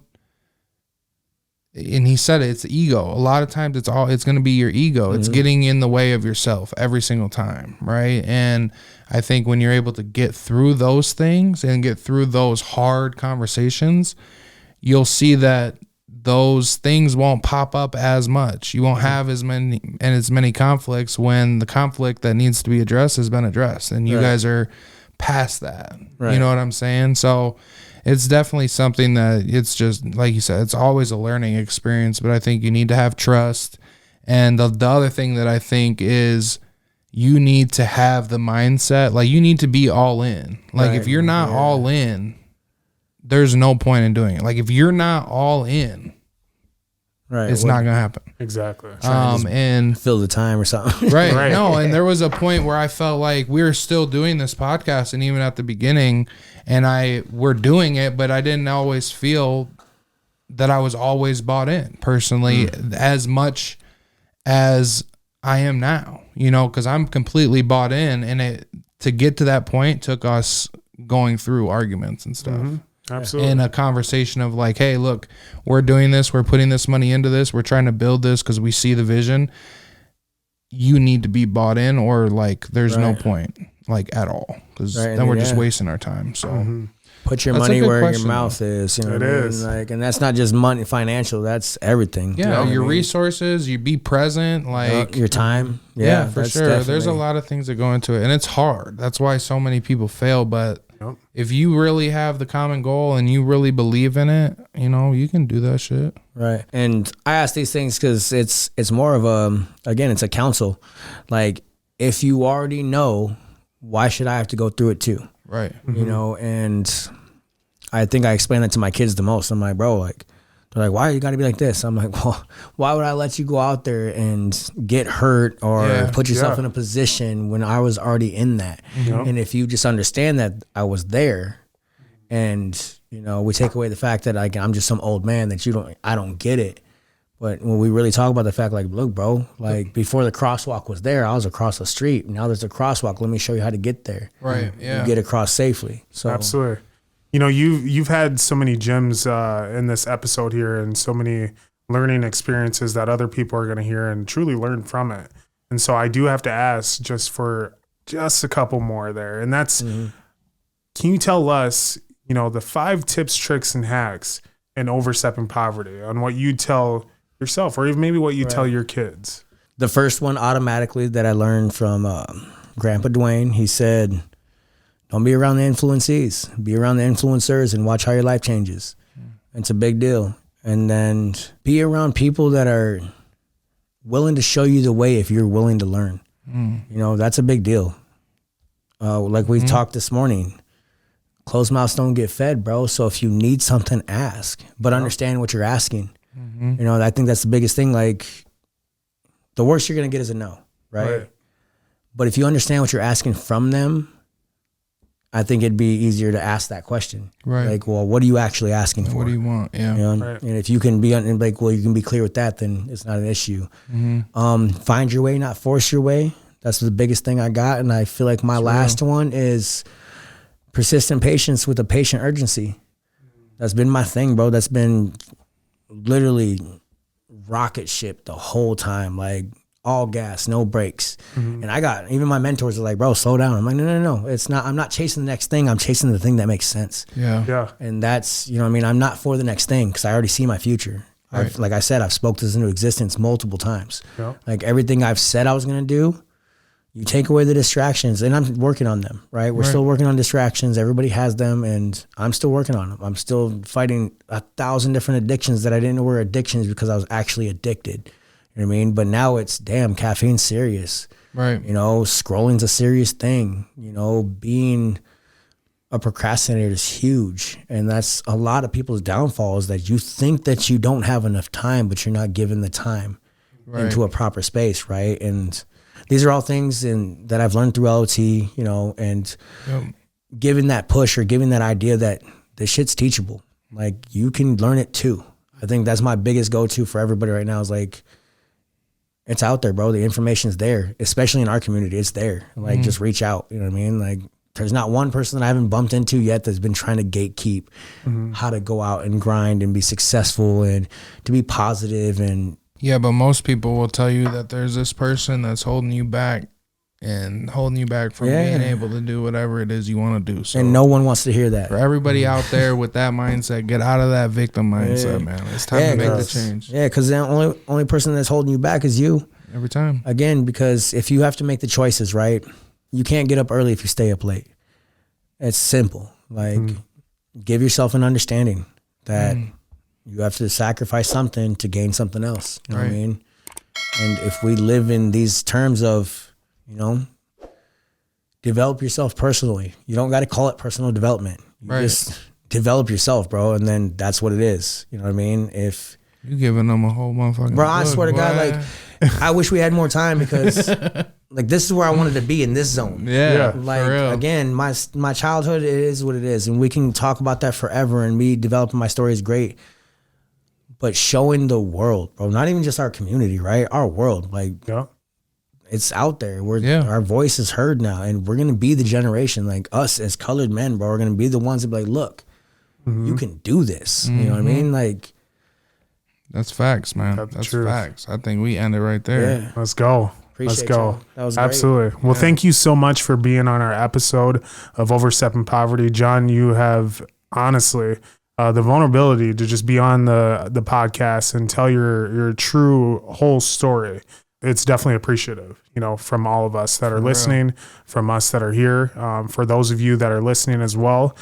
and he said it, it's ego. A lot of times it's going to be your ego. It's getting in the way of yourself every single time, right? And I think when you're able to get through those things and get through those hard conversations, you'll see that those things won't pop up as much. You won't have as many conflicts when the conflict that needs to be addressed has been addressed, and you guys are past that. You know what I'm saying? So it's definitely something that it's just, like you said, it's always a learning experience, but I think you need to have trust. And the other thing that I think is you need to have the mindset, like you need to be all in. Like if you're not all in, there's no point in doing it. Like if you're not all in, it's not going to happen. Exactly. And fill the time or something. Right. No, and there was a point where I felt like we were still doing this podcast, and even at the beginning, and we're doing it, but I didn't always feel that I was always bought in personally as much as I am now, you know, because I'm completely bought in, and to get to that point took us going through arguments and stuff. Absolutely. In a conversation of like, hey, look, we're doing this, we're putting this money into this, we're trying to build this because we see the vision. You need to be bought in, or like there's no point like at all, because then we're just wasting our time. So put your money where your mouth is. You know, it is. Like, and that's not just money, financial. That's everything. Yeah, you know your resources. You be present, like your time. Yeah, for sure. There's a lot of things that go into it, and it's hard. That's why so many people fail. But if you really have the common goal and you really believe in it, you know, you can do that shit. Right. And I ask these things because it's more of it's a counsel. Like, if you already know, why should I have to go through it too? Right. You know, and I think I explain that to my kids the most. I'm like, bro, like, they're like, why you got to be like this? I'm like, well, why would I let you go out there and get hurt or put yourself in a position when I was already in that? And if you just understand that I was there, and, you know, we take away the fact that like I'm just some old man that I don't get it. But when we really talk about the fact, like, look, bro, like before the crosswalk was there, I was across the street. Now there's a crosswalk. Let me show you how to get there. Right. Yeah. You get across safely. So absolutely. You know, you've had so many gems in this episode here, and so many learning experiences that other people are going to hear and truly learn from it. And so I do have to ask just a couple more there. And that's, can you tell us, you know, the 5 tips, tricks, and hacks in overstepping poverty on what you tell yourself, or even maybe what you tell your kids? The first one automatically that I learned from Grandpa Dwayne, he said, don't be around the influencees. Be around the influencers and watch how your life changes. It's a big deal. And then be around people that are willing to show you the way if you're willing to learn. You know, that's a big deal. Like we talked this morning, closed mouths don't get fed, bro. So if you need something, ask. But understand what you're asking. You know, I think that's the biggest thing. Like, the worst you're going to get is a no, right? But if you understand what you're asking from them, I think it'd be easier to ask that question. Right. Like, well, what are you actually asking for? What do you want? Yeah. You know? And if you can be like, well, you can be clear with that, then it's not an issue. Find your way, not force your way. That's the biggest thing I got. And I feel like my last one is persistent patience with a patient urgency. That's been my thing, bro. That's been literally rocket ship the whole time. Like, all gas, no brakes. And I got, even my mentors are like, bro, slow down. I'm like, no. It's not, I'm not chasing the next thing. I'm chasing the thing that makes sense. Yeah. And that's, you know what I mean? I'm not for the next thing because I already see my future. Like I said, I've spoke this into existence multiple times. Like, everything I've said I was going to do, you take away the distractions, and I'm working on them, right? We're still working on distractions. Everybody has them, and I'm still working on them. I'm still fighting 1,000 different addictions that I didn't know were addictions because I was actually addicted. You know what I mean? But now it's, damn, caffeine's serious. Right. You know, scrolling's a serious thing. You know, being a procrastinator is huge. And that's a lot of people's downfall, is that you think that you don't have enough time, but you're not given the time into a proper space, right? And these are all things that I've learned through LOT, you know, and giving that push or giving that idea that this shit's teachable. Like, you can learn it too. I think that's my biggest go-to for everybody right now, is like, It's out there, bro. The information's there, especially in our community. It's there. Like, just reach out. You know what I mean? Like, there's not one person that I haven't bumped into yet that's been trying to gatekeep how to go out and grind and be successful and to be positive. And yeah, but most people will tell you that there's this person that's holding you back from being able to do whatever it is you want to do. So, and no one wants to hear that. For everybody out there with that mindset, get out of that victim mindset, man. It's time to make the change. Yeah, because the only person that's holding you back is you. Every time. Again, because if you have to make the choices, right, you can't get up early if you stay up late. It's simple. Like, give yourself an understanding that you have to sacrifice something to gain something else. You know what I mean? And if we live in these terms of, you know, develop yourself personally. You don't got to call it personal development. You just develop yourself, bro. And then that's what it is. You know what I mean? If you giving them a whole motherfucking bro, I swear to God, like, I wish we had more time because like, this is where I wanted to be, in this zone. Yeah. Like, again, my childhood, it is what it is. And we can talk about that forever, and me developing my story is great. But showing the world, bro, not even just our community, right? Our world, like, it's out there. Our voice is heard now, and we're gonna be the generation, like us as colored men, bro. We're gonna be the ones that be like, look, you can do this. You know what I mean? Like, that's facts, man. That's facts. I think we end it right there. Yeah. Let's go. Appreciate Let's go. y'all. That was absolutely great. Well, thank you so much for being on our episode of Overstepping Poverty. John, you have honestly the vulnerability to just be on the podcast and tell your true whole story. It's definitely appreciative, you know, from all of us that are listening, from us that are here, for those of you that are listening as well.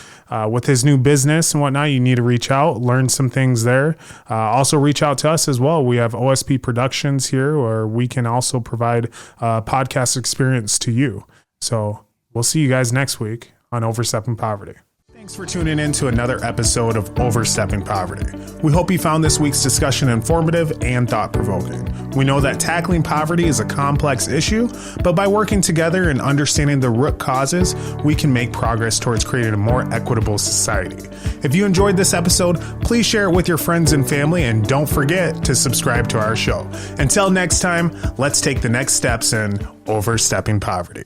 With his new business and whatnot, you need to reach out, learn some things there. Also reach out to us as well. We have OSP Productions here, where we can also provide podcast experience to you. So we'll see you guys next week on Overstepping Poverty. Thanks for tuning in to another episode of Overstepping Poverty. We hope you found this week's discussion informative and thought-provoking. We know that tackling poverty is a complex issue, but by working together and understanding the root causes, we can make progress towards creating a more equitable society. If you enjoyed this episode, please share it with your friends and family, and don't forget to subscribe to our show. Until next time, let's take the next steps in Overstepping Poverty.